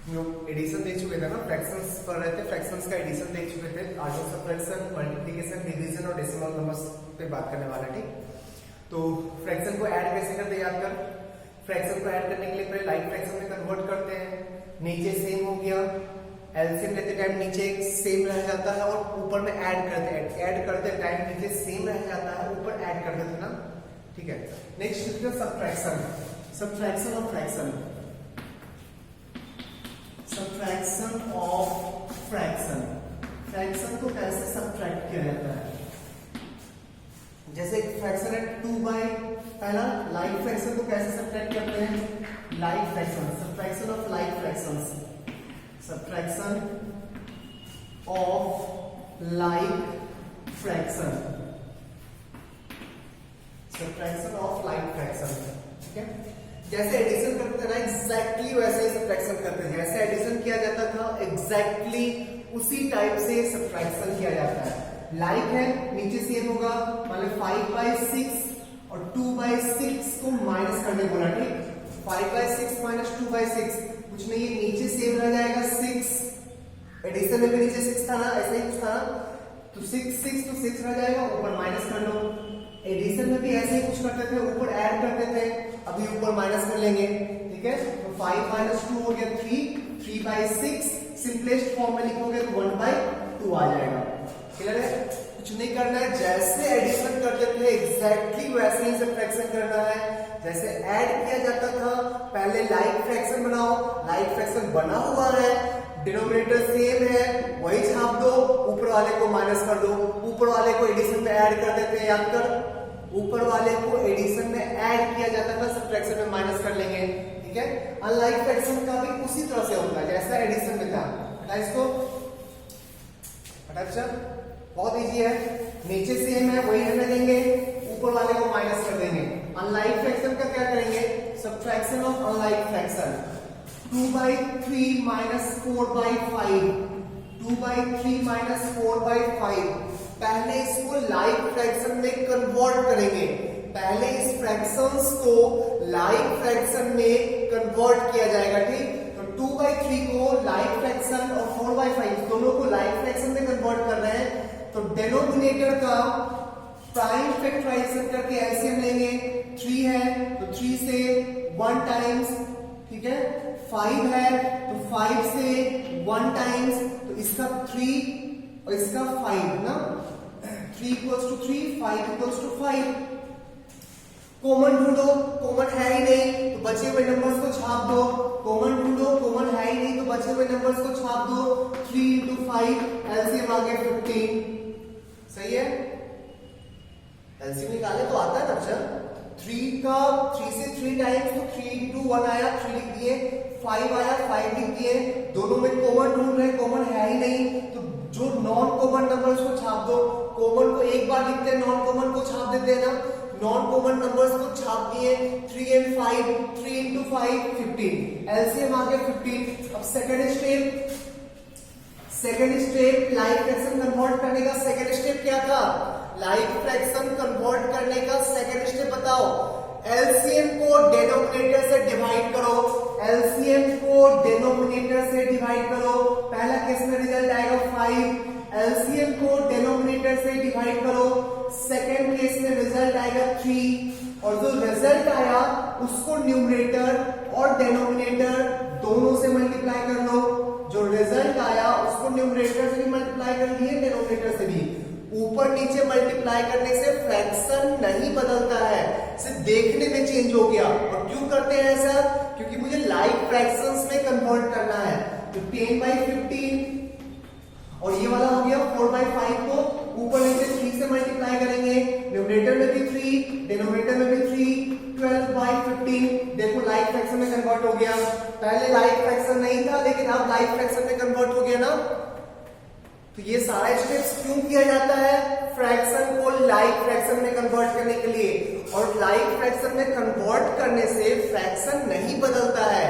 लोग एडिशन देख चुके थे ना, फ्रैक्शंस पढ़ रहे थे, फ्रैक्शंस का एडिशन देख चुके थे। आज हम सब्ट्रैक्शन, मल्टीप्लिकेशन, डिवीजन और डेसिमल नंबर्स पे बात करने वाले हैं। ठीक, तो फ्रैक्शन को ऐड कैसे करते हैं याद कर। फ्रैक्शन को ऐड करने के लिए पहले लाइक फ्रैक्शन में कन्वर्ट करते हैं। नीचे सेम हो गया, एलसीएम लेते टाइम नीचे सेम रह जाता है और ऊपर में ऐड करते टाइम नीचे सेम रह जाता है, ऊपर ऐड कर देते ना। ठीक है, next subtraction, subtraction of fraction, subtraction of fraction. Fraction को कैसे सब्ट्रैक्ट किया जाता है। जैसे एक फ्रैक्शन है 2/, पहला लाइक फ्रैक्शन को कैसे सब्ट्रैक्ट करते हैं, like fraction, subtraction of like fractions, subtraction of like fraction, subtraction of like fraction. ठीक है, जैसे एडिशन करते थे ना एग्जैक्टली वैसे ही सब्ट्रैक्शन करते हैं। जैसे एडिशन किया जाता था एग्जैक्टली उसी टाइप से सब्ट्रैक्शन किया जाता है। लाइक है, नीचे सेम होगा, मतलब 5/6 और 2/6 को माइनस करने बोला। ठीक, 5/6 माइनस 2/6 कुछ नहीं है, नीचे सेम रह जाएगा 6। एडिशन में भी नीचे 6 था ना, ऐसा ही कुछ था, तो 6 तो 6 रह जाएगा, ऊपर माइनस कर लो। एडिशन में भी ऐसे ही कुछ करते थे, ऊपर ऐड करते थे, अभी ऊपर माइनस कर लेंगे। ठीक है, तो 5 - 2 हो गया 3, 3/6 सिंपलेस्ट फॉर्म में लिखोगे तो 1/2 आ जाएगा। क्लियर है, कुछ नहीं करना है, जैसे एडिशन करते थे एग्जैक्टली वैसे ही सब्ट्रैक्शन करना है। जैसे ऐड किया जाता था पहले लाइक फ्रैक्शन बनाओ, लाइक फ्रैक्शन बना हुआ है, डिनोमिनेटर सेम है, वही छाप दो, ऊपर वाले को माइनस कर दो। ऊपर वाले को एडिशन में ऐड कर देते हैं, याद कर, ऊपर वाले को एडिशन में ऐड किया जाता था, सब्ट्रैक्शन में माइनस कर लेंगे। ठीक है, अनलाइक फ्रैक्शन का भी उसी तरह से होता है जैसा एडिशन में था। हटा इसको, हटा, बहुत इजी है, नीचे सेम है वही रहने देंगे, ऊपर वाले को माइनस कर देंगे। अनलाइक फ्रैक्शन का क्या करेंगे, subtraction of unlike fraction, 2/3 minus 4/5, 2/3 minus 4/5। पहले इसको लाइक फ्रैक्शन में कन्वर्ट करेंगे, पहले इस फ्रैक्शंस को लाइक फ्रैक्शन में कन्वर्ट किया जाएगा। ठीक, तो 2/3 को लाइक फ्रैक्शन और 4/5 दोनों को लाइक फ्रैक्शन में कन्वर्ट कर रहे हैं, तो डेनोमिनेटर का प्राइम फैक्टराइजेशन करके एलसीएम लेंगे। 3 है तो 3 से 1 टाइम्स, ठीक है, 5 है तो 5 से 1 टाइम्स, तो इसका 3 और इसका 5 ना, 3 = 3, 5 = 5। कॉमन ढूंढो, कॉमन है ही नहीं तो बचे हुए नंबर्स को छाप दो, कॉमन ढूंढो, कॉमन है ही नहीं तो बचे हुए नंबर्स को छाप दो। 3 × 5 एलसीएम आ गया 15। सही है, एलसीएम निकाले तो आता है ना बच्चा। 3 से 3 टाइम्स तो 3 × 1 आया, 3 लिख दिए, 5 आया, 5 लिख दिए। दोनों में कॉमन ढूंढ रहे, कॉमन है ही नहीं तो जो नॉन कॉमन नंबर्स को छाप दो। कॉमन को एक बार लिखते हैं, नॉन कॉमन को छाप देते हैं ना। नॉन कॉमन नंबर्स को छाप दिए, 3 and 5, 3 × 5 15, एलसीएम आ गया 15। अब second step like fraction convert करने का सेकंड स्टेप क्या था, लाइक फ्रैक्शन कन्वर्ट करने का सेकंड स्टेप बताओ। एलसीएम को डिनोमिनेटर से डिवाइड करो, एलसीएम को डिनोमिनेटर से डिवाइड करो। पहला केस में रिजल्ट आएगा 5, एलसीएम को डिनोमिनेटर से डिवाइड करो। सेकंड केस में रिजल्ट आएगा 3, और जो रिजल्ट आया उसको न्यूमरेटर और डिनोमिनेटर दोनों से मल्टीप्लाई कर लो। जो रिजल्ट आया उसको न्यूमरेटर से भी मल्टीप्लाई कर लिए, डिनोमिनेटर से भी। ऊपर नीचे मल्टीप्लाई करने से फ्रैक्शन नहीं बदलता है, सिर्फ देखने में चेंज हो गया। और क्यों करते हैं ऐसा, क्योंकि मुझे लाइक फ्रैक्शंस में कन्वर्ट करना है। तो 10/15 और ये वाला हो गया 4/5 को ऊपर नीचे 3 से मल्टीप्लाई करेंगे, न्यूमरेटर में भी 3, डिनोमिनेटर में भी 3, 12/15। देखो लाइक फ्रैक्शन में कन्वर्ट हो गया। पहले लाइक फ्रैक्शन नहीं था लेकिन अब लाइक फ्रैक्शन में कन्वर्ट हो गया ना। तो ये सारा स्टेप्स क्यों किया जाता है, फ्रैक्शन को लाइक फ्रैक्शन में कन्वर्ट करने के लिए। और लाइक फ्रैक्शन में कन्वर्ट करने से फ्रैक्शन नहीं बदलता है।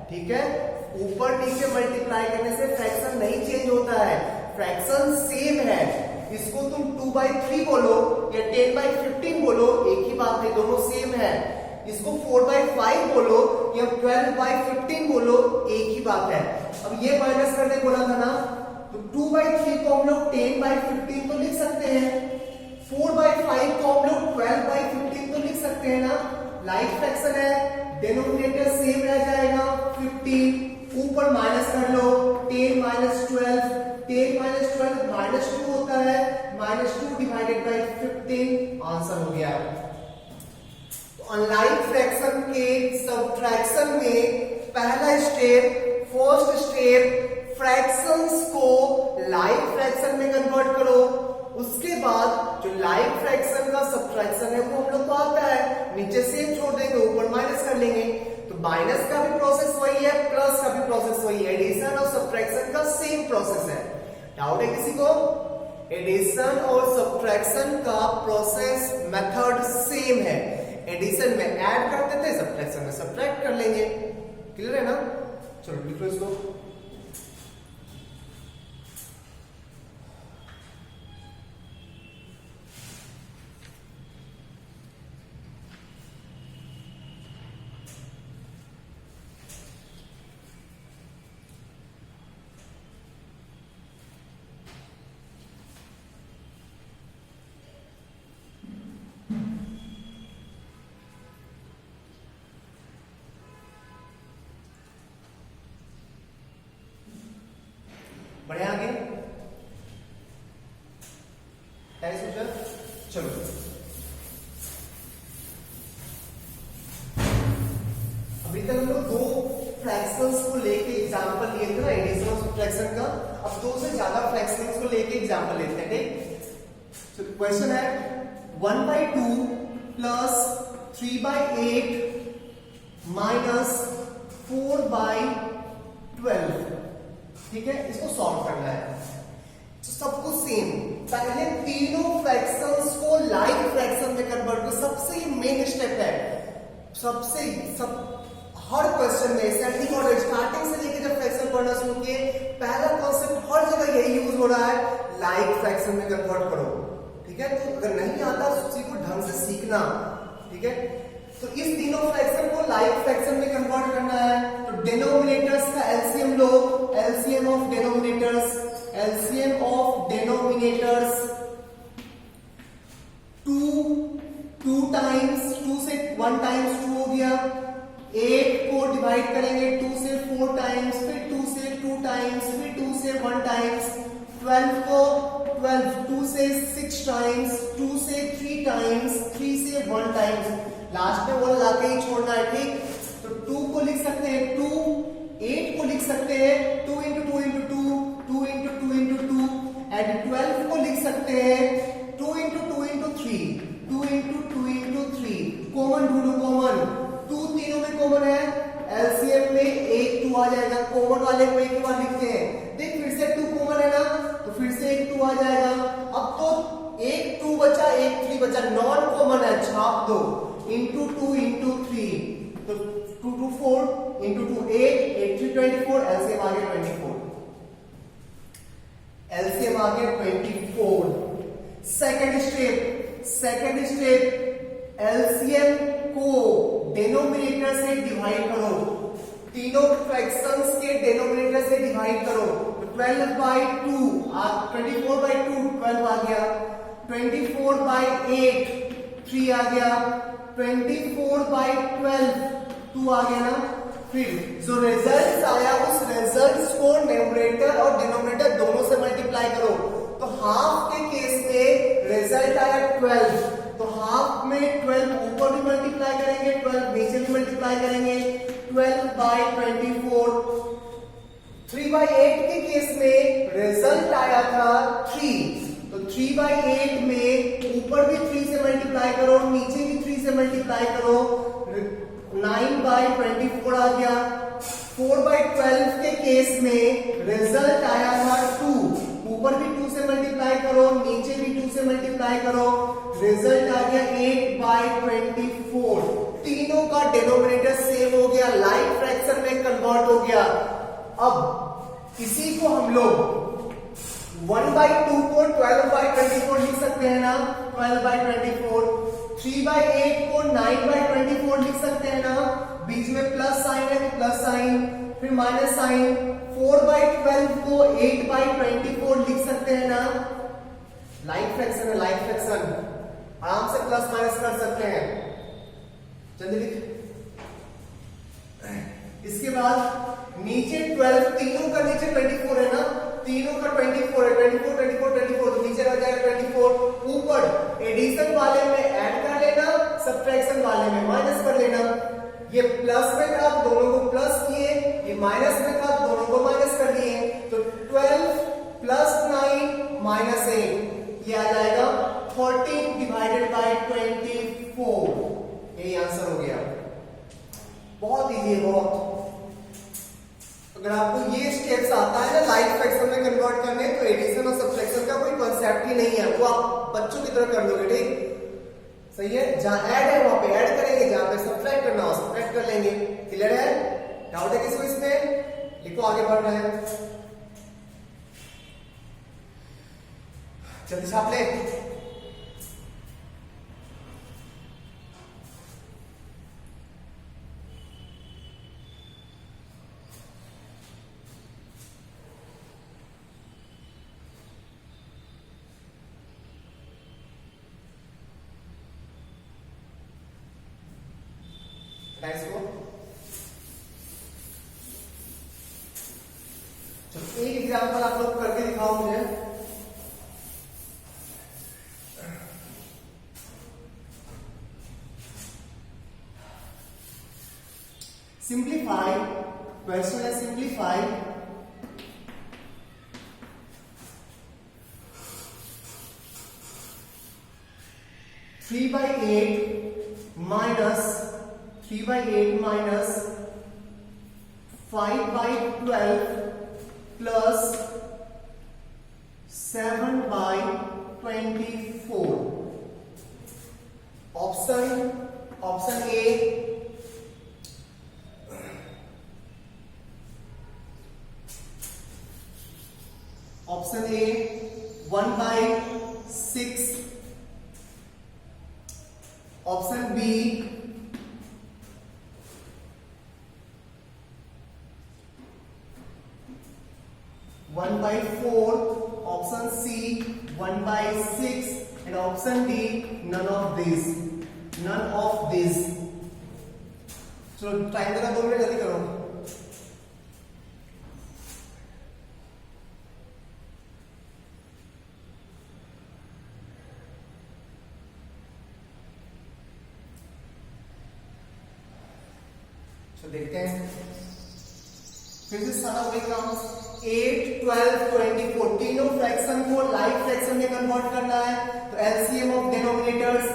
ठीक है, ऊपर नीचे मल्टीप्लाई करने से फ्रैक्शन नहीं चेंज होता है, फ्रैक्शन सेम है। इसको तुम 2/3 बोलो या 10/15 बोलो, एक ही बात है, दोनों सेम है। इसको 4/5 बोलो या 12/15 बोलो, एक ही बात है। अब ये माइनस करने बोला था ना, तो 2/3 को हम लोग 10/15 तो लिख सकते हैं, 4/5 को हम लोग 12/15 तो लिख सकते हैं ना। लाइक फ्रैक्शन है, डिनोमिनेटर सेम रह जाएगा 15, ऊपर माइनस कर लो 10 - 12, 10 - 12 -2 होता है, -2 डिवाइडेड बाय 15 आंसर हो गया। तो अनलाइक फ्रैक्शन के सब्ट्रैक्शन में पहला स्टेप, फर्स्ट स्टेप, फ्रैक्शंस को लाइक फ्रैक्शन में कन्वर्ट करो। उसके बाद जो लाइक फ्रैक्शन का सब्ट्रैक्शन है वो हम लोग को आता है, नीचे सेम छोड़ देंगे, ऊपर माइनस कर लेंगे। तो माइनस का भी प्रोसेस वही है, प्लस का भी प्रोसेस वही है, एडिशन और सब्ट्रैक्शन का सेम प्रोसेस है। डाउट है किसी को? एडिशन और सब्ट्रैक्शन का प्रोसेस मेथड सेम है। एडिशन में ऐड करते थे, सब्ट्रैक्शन में सब्ट्रैक्ट कर लेंगे। क्लियर है ना? चलो लिखो इसको। बढ़े आगे, सोचा। चलो अभी तक हम लोग दो फ्रैक्शंस को लेके एग्जांपल लिए थे ना, एडिशन और सब्ट्रैक्शन का। अब दो से ज्यादा फ्रैक्शंस को लेके एग्जांपल लेते हैं, ठीक? तो क्वेश्चन है 1/2 प्लस 3/8 माइनस 4/12, ठीक है? इसको सॉल्व करना है। तो सब कुछ सेम, पहले तीनों फ्रैक्शंस को लाइक फ्रैक्शन में कन्वर्ट करो। सबसे मेन स्टेप है, हर क्वेश्चन में सेटिंग और स्टार्टिंग से लेकर जब फ्रैक्शन पढ़ना शुरू किए, पहला कॉन्सेप्ट हर जगह यही यूज हो रहा है, लाइक फ्रैक्शन में कन्वर्ट करो, ठीक है? तो अगर नहीं आता तो उसी को ढंग से सीखना, ठीक है? तो इस तीनों फ्रैक्शन को लाइक फ्रैक्शन में कन्वर्ट करना है। तो डिनोमिनेटर्स का LCM low, LCM of denominators, LCM of denominators 2 times, 2 से 1 टाइम्स 2 हो गया। 8 को डिवाइड करेंगे 2 से 4 टाइम्स, फिर 2 से 2 टाइम्स, फिर 2 से 1 टाइम्स। 12 को 2 से 6 टाइम्स, 2 से 3 टाइम्स, 3 से 1 टाइम्स, लास्ट में वो लाके ही छोड़ना है, ठीक? तो 2 को लिख सकते हैं 2, 8 को लिख सकते हैं 2 × 2 × 2, 2 × 2 × 2, एंड 12 को लिख सकते हैं 2 × 2 × 3, 2 × 2 × 3। कॉमन ढूंढो, कॉमन 2 तीनों में कॉमन है, एलसीएम में 1 2 आ जाएगा। कॉमन वाले को एक बार लिखते हैं, देख फिर से 2 कॉमन है ना, तो फिर से 1 2 आ जाएगा। अब तो 1 2 बचा, 1 3 बचा, नॉन कॉमन है, छाप दो, into 2 into 3, तो 2 2 4 into 2 8, 8 3 24, एलसीएम आ गया 24, एलसीएम आ गया 24। सेकंड स्टेप, एलसीएम को डिनोमिनेटर से डिवाइड करो, तीनों फ्रैक्शंस के डिनोमिनेटर से डिवाइड करो। तो 12/2 24/2 12 आ गया, 24/8 3 आ गया, 24/12 2 आ गया ना। फिर जो रिजल्ट आया उस रिजल्ट्स को न्यूमरेटर और डिनोमिनेटर दोनों से मल्टीप्लाई करो। तो हाफ के केस में रिजल्ट आया 12, तो हाफ में 12 ऊपर भी मल्टीप्लाई करेंगे, 12 नीचे भी मल्टीप्लाई करेंगे, 12/24। 3/8 के केस में रिजल्ट आया था 3, तो 3/8 में ऊपर भी 3 से मल्टीप्लाई करो, नीचे भी 3 से मल्टीप्लाई करो, 9/24 आ गया। 4/12 के केस में रिजल्ट आया था 2, ऊपर भी 2 से मल्टीप्लाई करो, नीचे भी 2 से मल्टीप्लाई करो, रिजल्ट आ गया 8/24। तीनों का डिनोमिनेटर सेम हो गया, लाइक फ्रैक्शन में कन्वर्ट हो गया। अब इसी को हम लोग 1/2 को 12/24 लिख सकते हैं ना, 12/24। 3/8 को 9/24 लिख सकते हैं ना, बीच बीच में प्लस साइन है तो प्लस साइन, फिर माइनस साइन। 4/12 को 8/24 लिख सकते हैं ना, लाइक फ्रैक्शन है, लाइक फ्रैक्शन आराम से प्लस माइनस कर सकते हैं, जल्दी लिख। इसके बाद नीचे 12, तीनों का नीचे 24 है ना, तीनों का 24 है, 24 24 24 तो नीचे रह जाएगा 24। ऊपर एडिशन वाले में ऐड कर लेना, सब्ट्रैक्शन वाले में माइनस कर लेना। ये प्लस में था दोनों को प्लस किए, ये माइनस में था दोनों को माइनस कर दिए, तो 12 प्लस 9 माइनस 8 ये आ जाएगा 14 डिवाइडेड बाय 24। यही आंसर हो गया। बहुत इजी है, बहुत। अगर आपको ये स्टेप्स आता है ना लाइक फ्रैक्शन में कन्वर्ट करने, तो एडिशन और सब्ट्रैक्शन का कोई कॉन्सेप्ट ही नहीं है, वो आप बच्चों की तरह कर लोगे, ठीक सही है। जहां ऐड है वहां पे ऐड करेंगे, जहां पे सब्ट्रैक्ट करना हो सब्ट्रैक्ट कर लेंगे। क्लियर है? डाउट है किसी को इसमें? लिखो, आगे बढ़ रहे हैं, जल्दी छाप ले। इसको एक एग्जांपल आप लोग करके दिखाओ मुझे। सिंप्लीफाई, क्वेश्चन है simplify 3/8 minus 5/12 plus 7/24। Option A option A 1/6, option B 1/4, option C 1/6 and option D none of these। चलो टाइम देना 2 मिनट, जल्दी करो। तो देखते हैं फिर से सारा वही काम। 8 12 24 तीनों फ्रैक्शन को लाइक फ्रैक्शन में कन्वर्ट करना है, तो एलसीएम ऑफ डिनोमिनेटर्स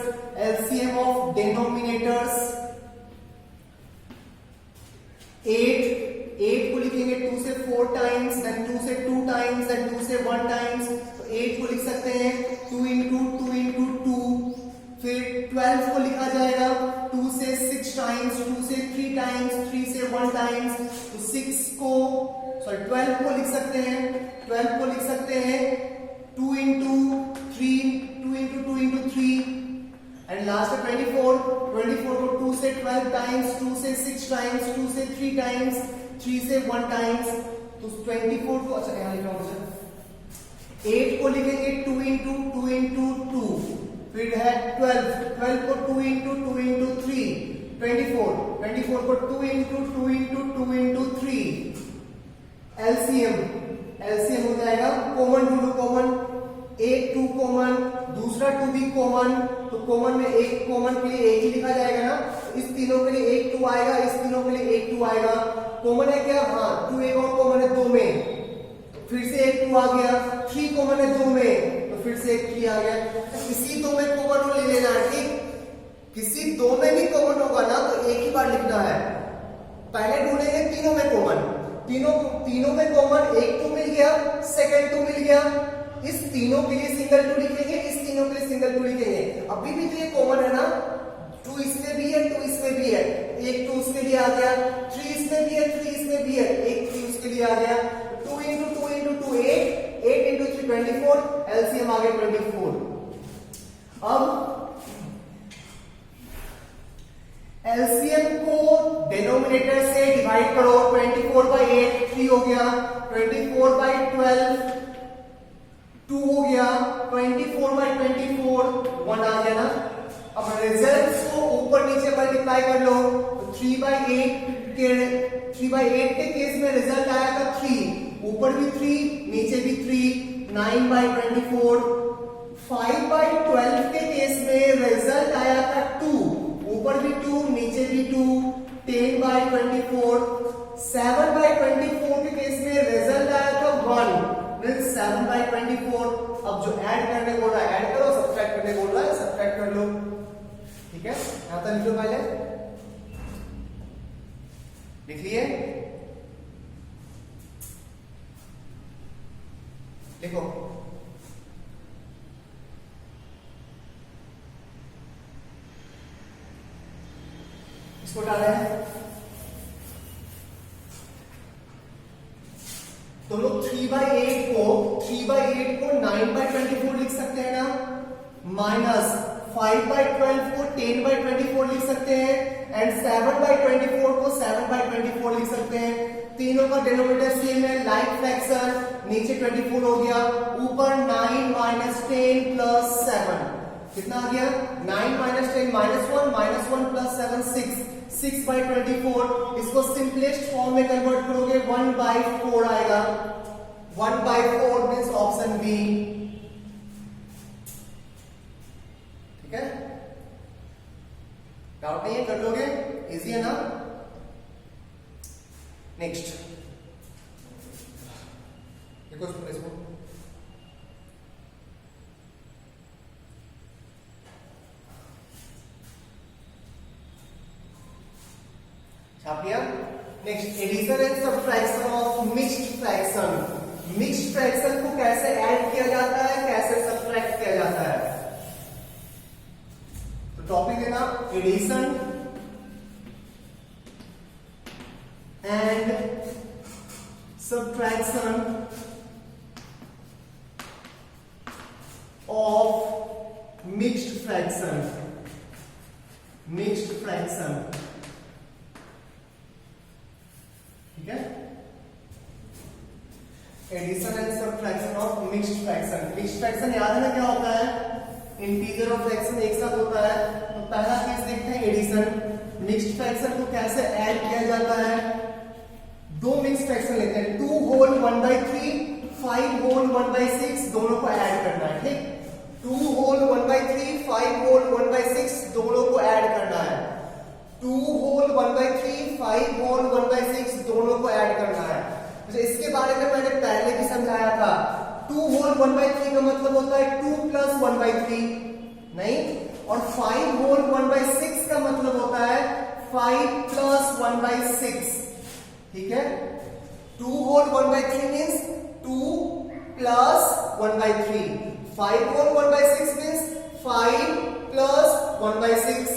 8 को लिखेंगे 2 से 4 टाइम्स, देन 2 से 2 टाइम्स, देन 2 से 1 टाइम्स, तो 8 को लिख सकते हैं 2 into 2। फिर 12 को लिखा जाएगा 2 से 6 टाइम्स, 2 से 3 टाइम्स, 3 से 1 टाइम्स, तो 12 को लिख सकते हैं 2 into 3 एंड लास्ट में 24 को 2 से 12 टाइम्स, 2 से 6 टाइम्स, 2 से 3 टाइम्स, 3 से 1 टाइम्स, तो 24 को अच्छा यहां लिखा मुझे 8 को लिखेंगे 2 into 2। फिर है 12 को 2 into 3, 24 को 2 into 3। एलसीएम हो जाएगा, कॉमन ढूंढो, कॉमन 1 2 कॉमन, दूसरा 2 भी कॉमन, तो कॉमन में एक कॉमन के लिए 1 ही लिखा जाएगा ना, इस तीनों के लिए 1 2 आएगा, इस तीनों के लिए 1 2 आएगा। कॉमन है क्या? हाँ, 2 एक और कॉमन है 2 में, फिर से 1 2 आ गया। 3 कॉमन है 2 में, तो फिर से 1 3 आ गया। किसी 2 में कॉमन ले लेना है, ठीक। किसी 2 में भी कॉमन होगा ना तो एक ही बार लिखना है। पहले ढूंढेंगे तीनों में कॉमन, तीनों में कॉमन 1 2 मिल गया, सेकंड 2 मिल गया, इस तीनों के लिए सिंगल 2 लिखेंगे, इस तीनों के लिए सिंगल 2 लिखेंगे। अभी भी तो ये कॉमन है ना, 2 इसमें भी है, 2 इसमें भी है, 1 2 उसके लिए आ गया, 3 इसमें भी है, 3 इसमें भी है, 1 3 उसके लिए आ गया। 2 into 2 into 2 8 into 3 24, एलसीएम आ गया 24। अब एलसीएम को डिनोमिनेटर से डिवाइड करो, 24/8 3 हो गया, 24/12 2 हो गया, 24/24 1 आ गया ना। अब रिजल्ट्स को ऊपर नीचे मल्टीप्लाई कर लो, तो 3/8 के केस में रिजल्ट आया था 3, ऊपर भी 3 नीचे भी 3, 9/24। 5/12 के केस में रिजल्ट आया था 2, ऊपर भी 2 नीचे भी 2, 10/24। 7/24 के केस में रिजल्ट आया था 1, मींस 7/24। अब जो ऐड करने बोल रहा है ऐड करो, सब्ट्रैक्ट करने बोल रहा है सब्ट्रैक्ट कर लो। ठीक है, यहां तक लिख लो, पहले लिख लिए, लिखो। इसको डाला है तो लोग 3/8 को 9/24 लिख सकते हैं ना, माइनस 5/12 को 10/24 लिख सकते हैं, एंड 7/24 को 7/24 लिख सकते हैं। तीनों का डिनोमिनेटर सेम है, लाइक फ्रैक्शन, नीचे 24 हो गया, ऊपर 9 - 10 + 7 कितना आ गया, 9 - 10 -1 + 7 6, 6/24। इसको सिंपलेस्ट फॉर्म में कन्वर्ट करोगे 1/4 आएगा, 1/4 मींस ऑप्शन बी। ठीक है, डाउट नहीं है, कर लोगे, इजी है ना। नेक्स्ट देखो इसको, छाप लिया। Next, addition and subtraction of mixed fraction. Mixed fraction को कैसे ऐड किया जाता है, कैसे सब्ट्रैक्ट किया जाता है। तो टॉपिक है ना addition and subtraction of mixed fraction. Mixed fraction, ठीक है। Addition and subtraction of mixed fraction. Mixed fraction याद है ना क्या होता है, इंटीजर और फ्रैक्शन एक साथ होता है। तो पहला केस देखते हैं एडिशन। मिक्स्ड फ्रैक्शन को कैसे ऐड किया जाता है, दो मिक्स्ड फ्रैक्शन लेते हैं, 2 होल 1/3, 5 होल 1/6, दोनों को ऐड करना है। ठीक, 2 होल 1/3, 5 होल 1/6 दोनों को ऐड करना है। 2 होल 1/3, 5 होल 1/6 दोनों को ऐड करना है। तो इसके बारे में मैंने पहले भी समझाया था। 2 होल 1/3 का मतलब होता है 2 + 1/3 नहीं, और 5 होल 1/6 का मतलब होता है 5 + 1/6। ठीक है, 2 होल 1/3 मींस 2 + 1/3, 5 होल 1/6 मींस 5 + 1/6।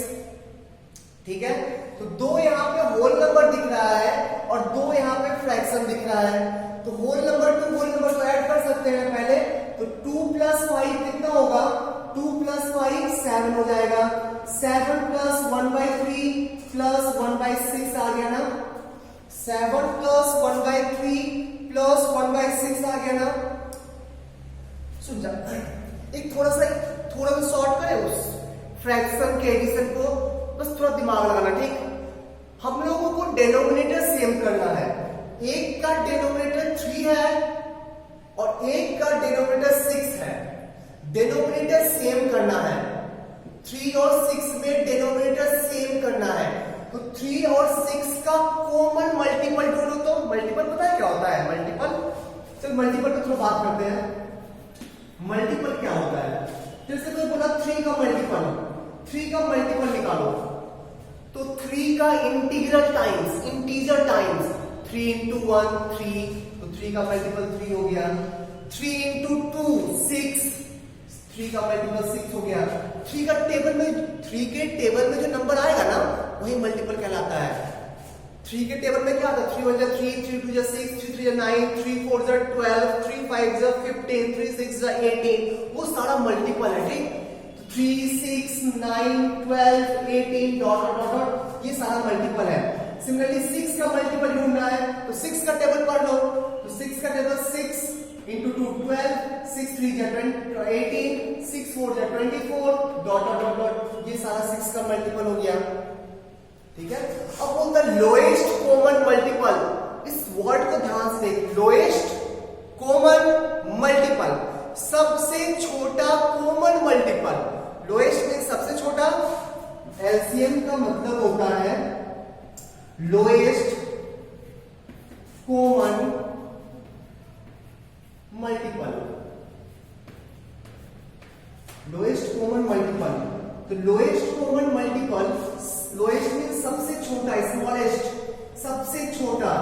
ठीक है, तो दो यहां पे होल नंबर दिख रहा है और दो यहां पे फ्रैक्शन दिख रहा है। तो whole number to whole number को ऐड कर सकते हैं पहले। तो 2 + 5 कितना होगा, 2 + 5 7 हो जाएगा, 7 + 1/3 + 1/6 आ गया ना, 7 + 1/3 + 1/6 आ गया ना। सुन जा, एक थोड़ा सा शॉर्ट करें उस फ्रैक्शन के एडिशन को, बस थोड़ा दिमाग लगाना। ठीक, हम लोगों को डिनोमिनेटर सेम करना है। एक का डिनोमिनेटर 3 है और एक का डिनोमिनेटर 6 है। डिनोमिनेटर सेम करना है, 3 और 6 में डिनोमिनेटर सेम करना है। तो 3 और 6 का कॉमन मल्टीपल ढूंढो। तो मल्टीपल पता है क्या होता है, मल्टीपल, चल मल्टीपल पे थोड़ा बात करते हैं। मल्टीपल क्या होता है, जैसे कोई बोला 3 का मल्टीपल, 3 का मल्टीपल निकालो, तो 3 का इंटीजर टाइम्स 3 × 1 3, तो 3 का मल्टीपल 3 हो गया। 3 × 2 6, 3 का मल्टीपल 6 हो गया। 3 के टेबल में जो नंबर आएगा ना वही मल्टीपल कहलाता है। 3 के टेबल में क्या आता है, 3 1 = 3, 3 2 = 6, 3 3 = 9, 3 4 = 12, 3 5 = 15, 3 6 = 18, वो सारा मल्टीपल है। ठीक, 3 6 9 12 18 डॉट डॉट डॉट, ये सारा मल्टीपल है। सिमिलरली 6 का मल्टीपल ढूंढना है तो 6 का टेबल पढ़ लो, तो 6 का टेबल 6 into 2 12, 6 3 जा 18, 6 4 जा 24, डॉट डॉट डॉट डॉट, ये सारा 6 का मल्टीपल हो गया। ठीक है, अब बोलता है लोएस्ट कॉमन मल्टीपल। इस वर्ड को ध्यान से देख, लोएस्ट कॉमन मल्टीपल, सबसे छोटा कॉमन मल्टीपल। लोएस्ट में सबसे छोटा, एलसीएम का मतलब होता है lowest common multiple. Lowest common multiple, तो lowest common multiple, lowest means सबसे छोटा, स्मॉलेस्ट, सबसे छोटा,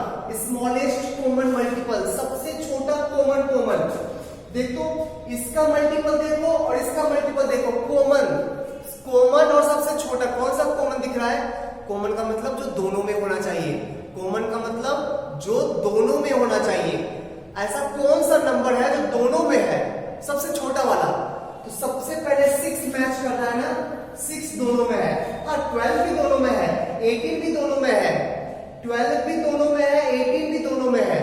स्मॉलेस्ट कॉमन मल्टीपल, सबसे छोटा कॉमन कॉमन। देखो इसका मल्टीपल देखो और इसका मल्टीपल देखो, कॉमन, कॉमन और सबसे छोटा, कौन सा कॉमन दिख रहा है? कॉमन का मतलब जो दोनों में होना चाहिए, कॉमन का मतलब जो दोनों में होना चाहिए। ऐसा कौन सा नंबर है जो दोनों में है? सबसे छोटा वाला। तो सबसे पहले 6 मैच कर रहा है ना, 6 दोनों में है, हाँ 12 भी दोनों में है, 18 भी दोनों में है, 12 भी दोनों में है, 18 भी दोनों में है।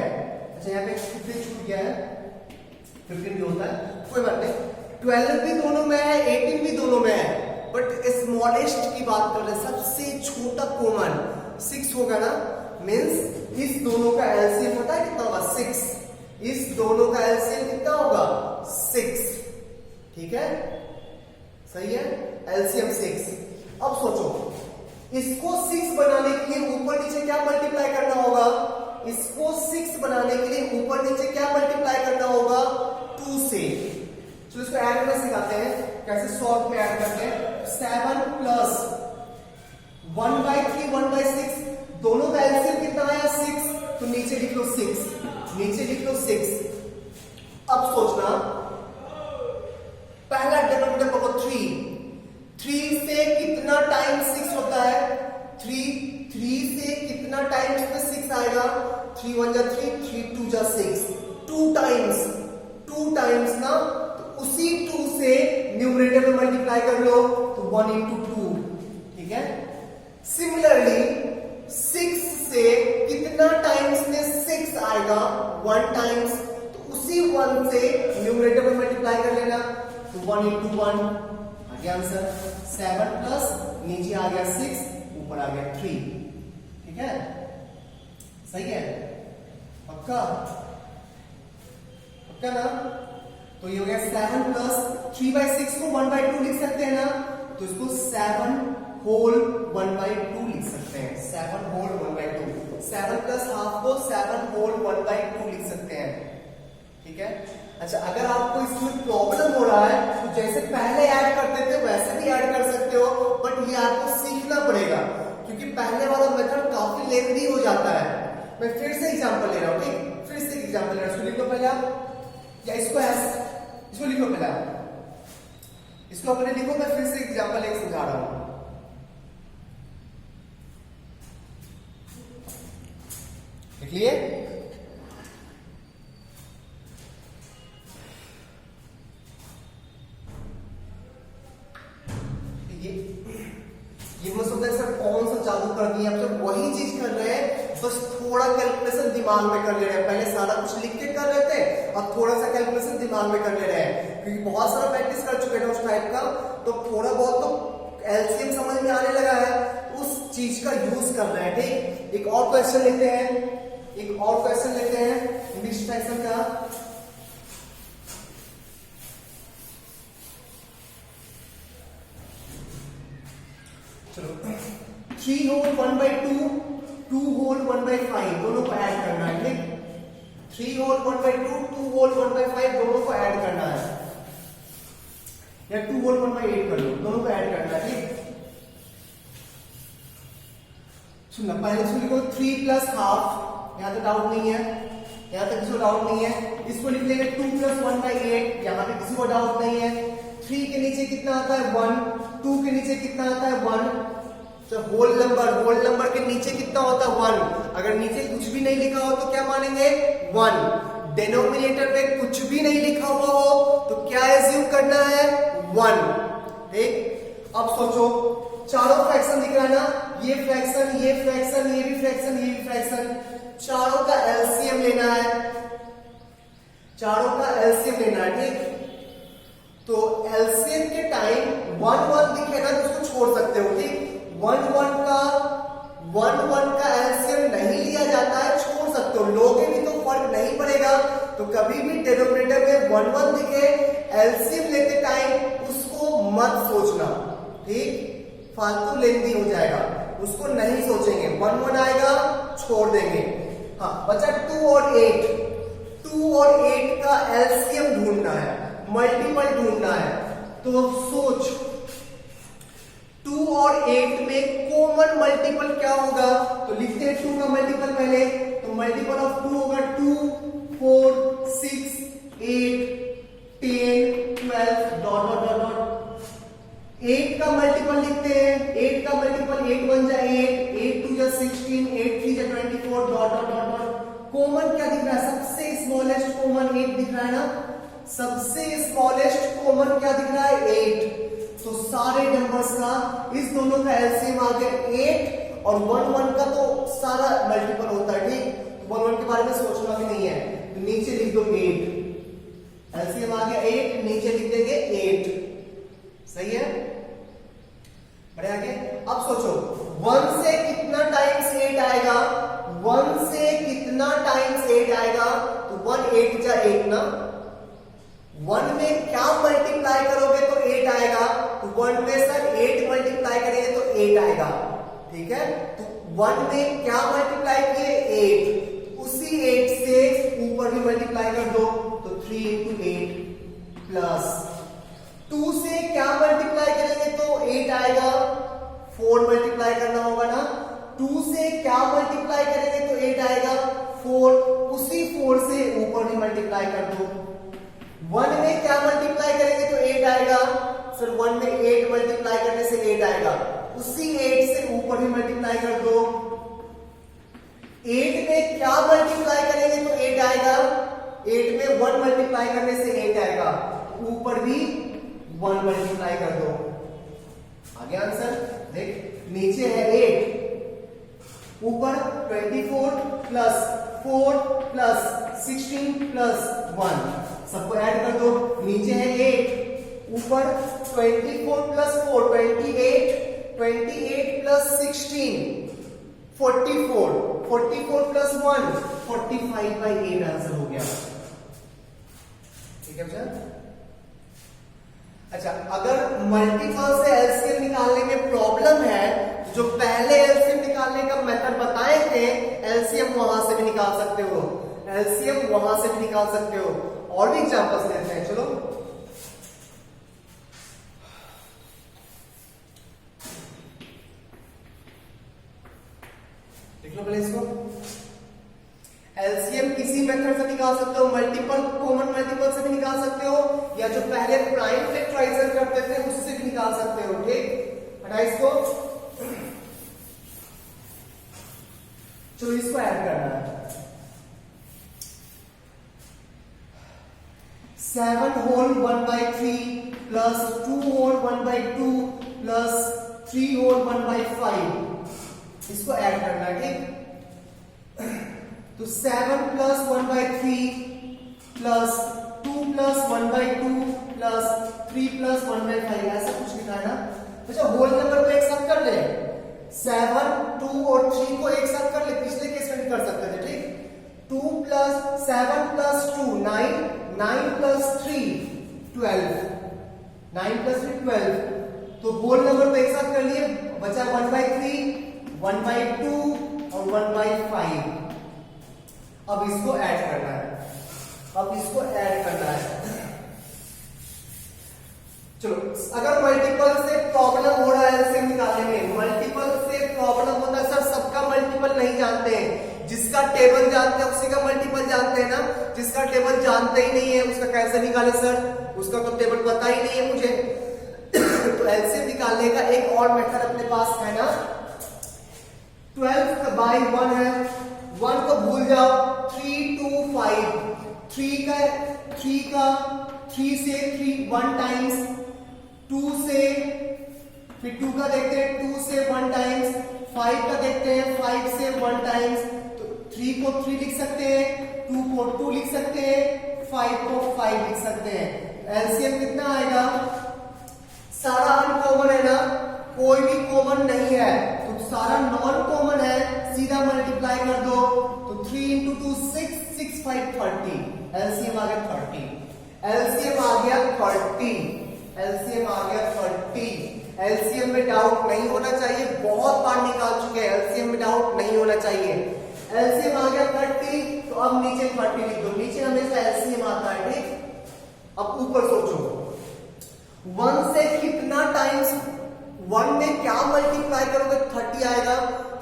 अच्छा यहाँ पे कितने छूट गया है? 15 भी होता है, कोई बात नहीं। 12 भी दोनों में है, 18 भी दोनों में है, बट स्मॉलेस्ट की बात कर रहे हैं, सबसे छोटा कॉमन 6 होगा ना, मींस इस दोनों का एलसीएम होता है कितना होगा? 6। इस दोनों का एलसीएम कितना होगा? 6। ठीक है, सही है, एलसीएम 6। अब सोचो इसको 6 बनाने के लिए ऊपर नीचे क्या मल्टीप्लाई करना होगा? इसको 6 बनाने के लिए ऊपर नीचे क्या मल्टीप्लाई करना होगा? 2 से। चलो इसको ऐड करना सिखाते हैं, कैसे शॉर्ट में ऐड करते हैं। 7 प्लस 1/3 1/6, दोनों का एलसीएम कितना आया? 6, तो नीचे लिख लो 6, नीचे लिख लो 6। अब सोचना पहला डिनोमिनेटर पकड़ो 3, 3 से कितना टाइम्स 6 होता है? 3 से कितना टाइम्स में 6 आएगा? 3 1 जा 3, 3 2 जा 6, 2 टाइम्स ना, तो उसी 2 से न्यूमरेटर में मल्टीप्लाई कर लो, तो 1 into 2। ठीक है, सिमिलरली 6 से कितना टाइम्स में 6 आएगा? 1 टाइम्स, तो उसी 1 से न्यूमरेटर में मल्टीप्लाई कर लेना, तो 1 into 1 आ गया आंसर। 7 प्लस नीचे आ गया 6, ऊपर आ गया 3। ठीक है, सही है, पक्का पक्का ना? तो ये हो गया 7 प्लस 3/6 को 1/2 लिख सकते हैं ना, तो इसको 7 होल 1/2 लिख सकते हैं, 7 होल 1/2। 7 प्लस हाफ को 7 होल 1/2 लिख सकते हैं। ठीक है, अच्छा अगर आपको इसमें प्रॉब्लम हो रहा है तो जैसे पहले ऐड करते थे वैसे भी ऐड कर सकते हो, बट ये आपको सीखना पड़ेगा क्योंकि पहले वाला मेथड काफी लेंथी हो जाता है। मैं फिर से एग्जांपल ले रहा हूं, ठीक, फिर से एग्जांपल ले रहा हूं। इसको लिख लो पहले आप, या इसको इसको लिखो पहले आप, इसको अपने लिखो, मैं फिर से एग्जांपल एक समझा रहा हूं। लिख लिए? ये मत सोचना सर कौन सा चालू कर दिया, आप जब वही चीज कर रहे हैं, बस थोड़ा कैलकुलेशन दिमाग में कर ले रहे हैं। पहले सारा कुछ लिख के कर रहे थे, अब थोड़ा सा कैलकुलेशन दिमाग में कर ले रहे हैं, क्योंकि बहुत सारा प्रैक्टिस कर चुके हैं उस टाइप का, तो थोड़ा बहुत तो एलसीएम समझ में आने लगा है, उस चीज का यूज कर रहे हैं। ठीक, एक और क्वेश्चन लेते हैं, इंग्लिश सेक्शन का। चलो 3 होल 1/2, 2 होल 1/5 दोनों को ऐड करना है। ठीक, 3 होल 1/2, 2 होल 1/5 दोनों को ऐड करना है, या 2 होल 1/8 कर लो, दोनों को ऐड करना है। ठीक, सुनना पहले इसको लिखो 3 प्लस हाफ, यहां तो डाउट नहीं है, यहां तक किसी को डाउट नहीं है। इसको लिख लेंगे 2 प्लस 1/8, यहां पे किसी को डाउट नहीं है। 3 के नीचे कितना आता है? 1, 2 के नीचे कितना आता है? 1। तो होल नंबर के नीचे कितना होता है? 1। अगर नीचे कुछ भी नहीं लिखा हो तो क्या मानेंगे? 1। डिनोमिनेटर में कुछ भी नहीं लिखा हुआ हो तो क्या एज्यूम करना है? 1। ठीक, अब सोचो चारों फ्रैक्शन दिख रहा है ना, ये फ्रैक्शन, ये फ्रैक्शन, ये भी फ्रैक्शन, ये भी फ्रैक्शन, चारों का एलसीएम लेना है, चारों का एलसीएम लेना है, ठीक। तो एलसीएम के टाइम 1 1 दिखे ना तो उसको छोड़ सकते हो, ठीक। 1 1 का एलसीएम नहीं लिया जाता है, छोड़ सकते हो, लोगे भी तो फर्क नहीं पड़ेगा। तो कभी भी डिनोमिनेटर में 1 1 दिखे एलसीएम लेते टाइम उसको मत सोचना, ठीक, फालतू लेंदी हो जाएगा, उसको नहीं सोचेंगे। 1 1 आएगा छोड़ देंगे। हाँ बचा 2 और 8, 2 और 8 का एलसीएम ढूंढना है, मल्टीपल ढूंढना है। तो सोच 2 और 8 में कॉमन मल्टीपल क्या होगा, तो लिखते हैं 2 का मल्टीपल पहले, तो मल्टीपल ऑफ 2 होगा 2 4 6 8 10 12 डॉट डॉट डॉट डॉट। 8 का मल्टीपल लिखते हैं, 8 का मल्टीपल 8 1 जा 8, 8 2 जा 16, 8 3 जा 24 dot dot dot dot. Common क्या दिख रहा है, सबसे स्मॉलेस्ट कॉमन 8 दिख रहा है ना, सबसे स्मॉलेस्ट कॉमन क्या दिख रहा है 8। तो सारे नंबर्स का इस दोनों का एलसीएम आ गया 8 और 1 1 का तो सारा मल्टीपल होता है, ठीक। 1 1 के बारे में सोचना भी नहीं है, तो नीचे लिख दो 8, एलसीएम आ गया 8, नीचे लिख देंगे 8, सही है। बढ़े आगे। अब सोचो 1 से कितना टाइम्स 8 आएगा, 1 से कितना टाइम्स 8 आएगा, तो 1 8 जा 8 ना, 1 में क्या मल्टीप्लाई करोगे तो 8 आएगा, तो 1 में सर 8 मल्टीप्लाई करेंगे तो 8 आएगा, ठीक है। तो 1 में क्या मल्टीप्लाई किए 8, उसी 8 से ऊपर भी मल्टीप्लाई कर दो, तो 3 into 8 प्लस 2 से क्या मल्टीप्लाई करेंगे तो 8 आएगा, 4 मल्टीप्लाई करना होगा ना, 2 से क्या मल्टीप्लाई करेंगे तो 8 आएगा 4, उसी 4 से ऊपर भी मल्टीप्लाई कर दो। 1 में क्या मल्टीप्लाई करेंगे तो 8 आएगा, सर 1 में 8 मल्टीप्लाई करने से 8 आएगा, उसी 8 से ऊपर भी मल्टीप्लाई कर दो। 8 में क्या मल्टीप्लाई करेंगे तो 8 आएगा, 8 में 1 मल्टीप्लाई करने से 8 आएगा, ऊपर भी 1 मल्टीप्लाई कर दो। आगे आंसर देख, नीचे है 8, ऊपर 24 प्लस 4 प्लस 16 प्लस 1, सबको ऐड कर दो, नीचे है 8, ऊपर 24 प्लस 4 28, 28 प्लस 16 44, 44 प्लस 1 45/8 आंसर हो गया, ठीक है बच्चा। अच्छा, अगर मल्टीपल से एलसीएम निकालने में प्रॉब्लम है, जो पहले एलसीएम निकालने का मेथड बताए थे, एलसीएम वहां से भी निकाल सकते हो, एलसीएम वहां से भी निकाल सकते हो। और भी एग्जांपल्स लेते हैं, चलो। देख लो पहले इसको, एलसीएम किसी मेथड से निकाल सकते हो, मल्टीपल कॉमन मल्टीपल से भी निकाल सकते हो, या जो पहले प्राइम फैक्टराइजर करते थे उससे भी निकाल सकते हो, ठीक। हटा इसको, चलो इसको ऐड करना है। 7 whole 1/3 plus 2 whole 1/2 plus 3 whole 1/5, इसको ऐड करना है, ठीक। तो 7 plus 1/3 plus 2 plus 1/2 plus 3 plus 1/5, ऐसा कुछ लिखा है ना। अच्छा, होल नंबर को एक साथ कर ले, 7 2 और 3 को एक साथ कर ले, पिछले केस में भी कर सकते थे, ठीक। 2 प्लस 7 प्लस 2 9, 9 प्लस 3 12, 9 प्लस 3 12, तो होल नंबर को एक साथ कर लिए, बचा 1/3 1/2 और 1/5। अब इसको ऐड करना है, अब इसको ऐड करना है। चलो, अगर मल्टीपल से प्रॉब्लम हो रहा है एलसीएम निकालने में, मल्टीपल से प्रॉब्लम होता है, सर सबका मल्टीपल नहीं जानते हैं, जिसका टेबल जानते हैं उसी का मल्टीपल जानते हैं ना, जिसका टेबल जानते ही नहीं है उसका कैसे निकाले सर, उसका तो टेबल पता ही नहीं है मुझे। तो एलसीएम निकालने का एक और मेथड अपने पास है ना, 12/1 है, 1 को भूल जाओ, 3 2 5, 3 से 3 1 टाइम्स, 2 से फिर 2 का देखते हैं 2 से 1 टाइम्स, 5 का देखते हैं 5 से 1 टाइम्स, तो 3 को 3 लिख सकते हैं, 2 को 2 लिख सकते हैं, 5 को 5 लिख सकते हैं। एलसीएम कितना आएगा? सारा अनकॉमन है ना, कोई भी कॉमन नहीं है, तो सारा नॉन कॉमन है, सीधा मल्टीप्लाई कर दो, तो 3 into 2 6, 6 5 30, एलसीएम आ गया 30, एलसीएम आ गया 30, एलसीएम आ गया 30। एलसीएम में डाउट नहीं होना चाहिए, बहुत बार निकाल चुके हैं, एलसीएम में डाउट नहीं होना चाहिए। एलसीएम आ गया 30, तो अब नीचे 30 लिख दो, नीचे हमेशा एलसीएम आता है, ठीक। अब ऊपर सोचो, 1 से कितना टाइम्स, 1 में क्या मल्टीप्लाई करोगे 30 आएगा,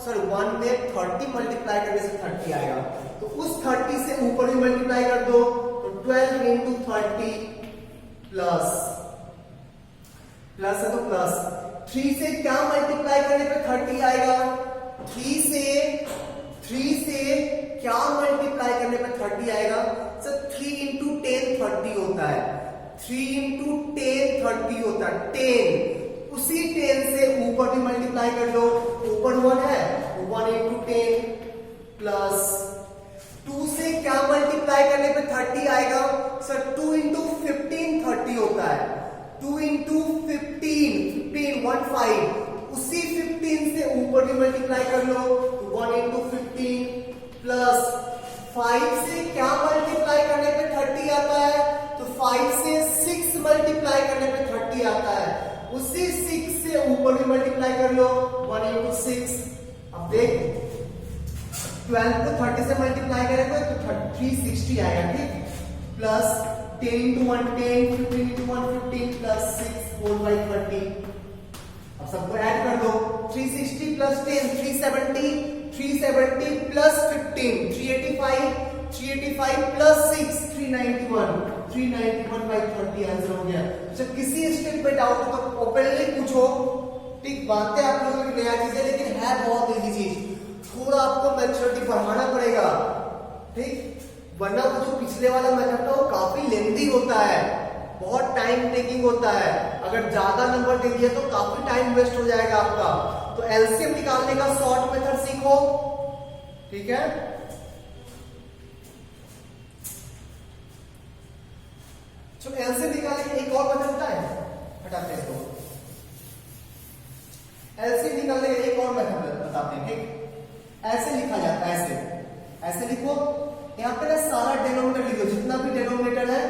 सर 1 में 30 मल्टीप्लाई करने से 30 आएगा, तो उस 30 से ऊपर भी मल्टीप्लाई कर दो, तो 12 into 30 प्लस है तो प्लस, 3 से क्या मल्टीप्लाई करने पे 30 आएगा, 3 से क्या मल्टीप्लाई करने पे 30 आएगा, सर 3 into 10 30 होता है, 3 into 10 30 होता है, 10, उसी 10 से ऊपर भी मल्टीप्लाई कर लो, ऊपर 1 है, 1 into 10 प्लस 2 से क्या मल्टीप्लाई करने पे 30 आएगा, सर 2 into 15 30 होता है, 2 into 15 उसी 15 से ऊपर भी मल्टीप्लाई कर लो, 1 into 15 प्लस 5 से क्या मल्टीप्लाई करने पे 30 आता है, तो 5 से 6 मल्टीप्लाई करने पे 30 आता है, उसी 6 से ऊपर भी मल्टीप्लाई कर लो, 1 into 6। अब देख 12 को 30 से मल्टीप्लाई करेंगे तो 360 आएगा, ठीक, plus 10 into 1 10, 15 into 1 15 plus 6 4 by 30। अब सबको ऐड कर दो, 360 plus 10 370, 370 plus 15 385 plus 6 391 by 30 answer हो गया। जब किसी स्टेप पे डाउट हो तो ओपनली पूछो, ठीक, बातें आप लोगों की नया चीज है लेकिन है बहुत इजी चीज, थोड़ा आपको मैच्योरिटी बढ़ाना पड़ेगा, ठीक, वरना वो जो पिछले वाला मेथड था वो काफी लेंथी होता है, बहुत टाइम टेकिंग होता है, अगर ज्यादा नंबर दे दिया तो काफी टाइम वेस्ट हो जाएगा आपका। तो एलसीएम निकालने का शॉर्ट मेथड सीखो, ठीक है। तो एलसीएम निकालने का एक और मेथड है, हटाते हैं तो एलसीएम निकालने का एक और मेथड बताते हैं, ठीक। ऐसे लिखा जाता है, ऐसे लिखो, यहां पे ना सारा डिनोमिनेटर लिखो, जितना भी डिनोमिनेटर है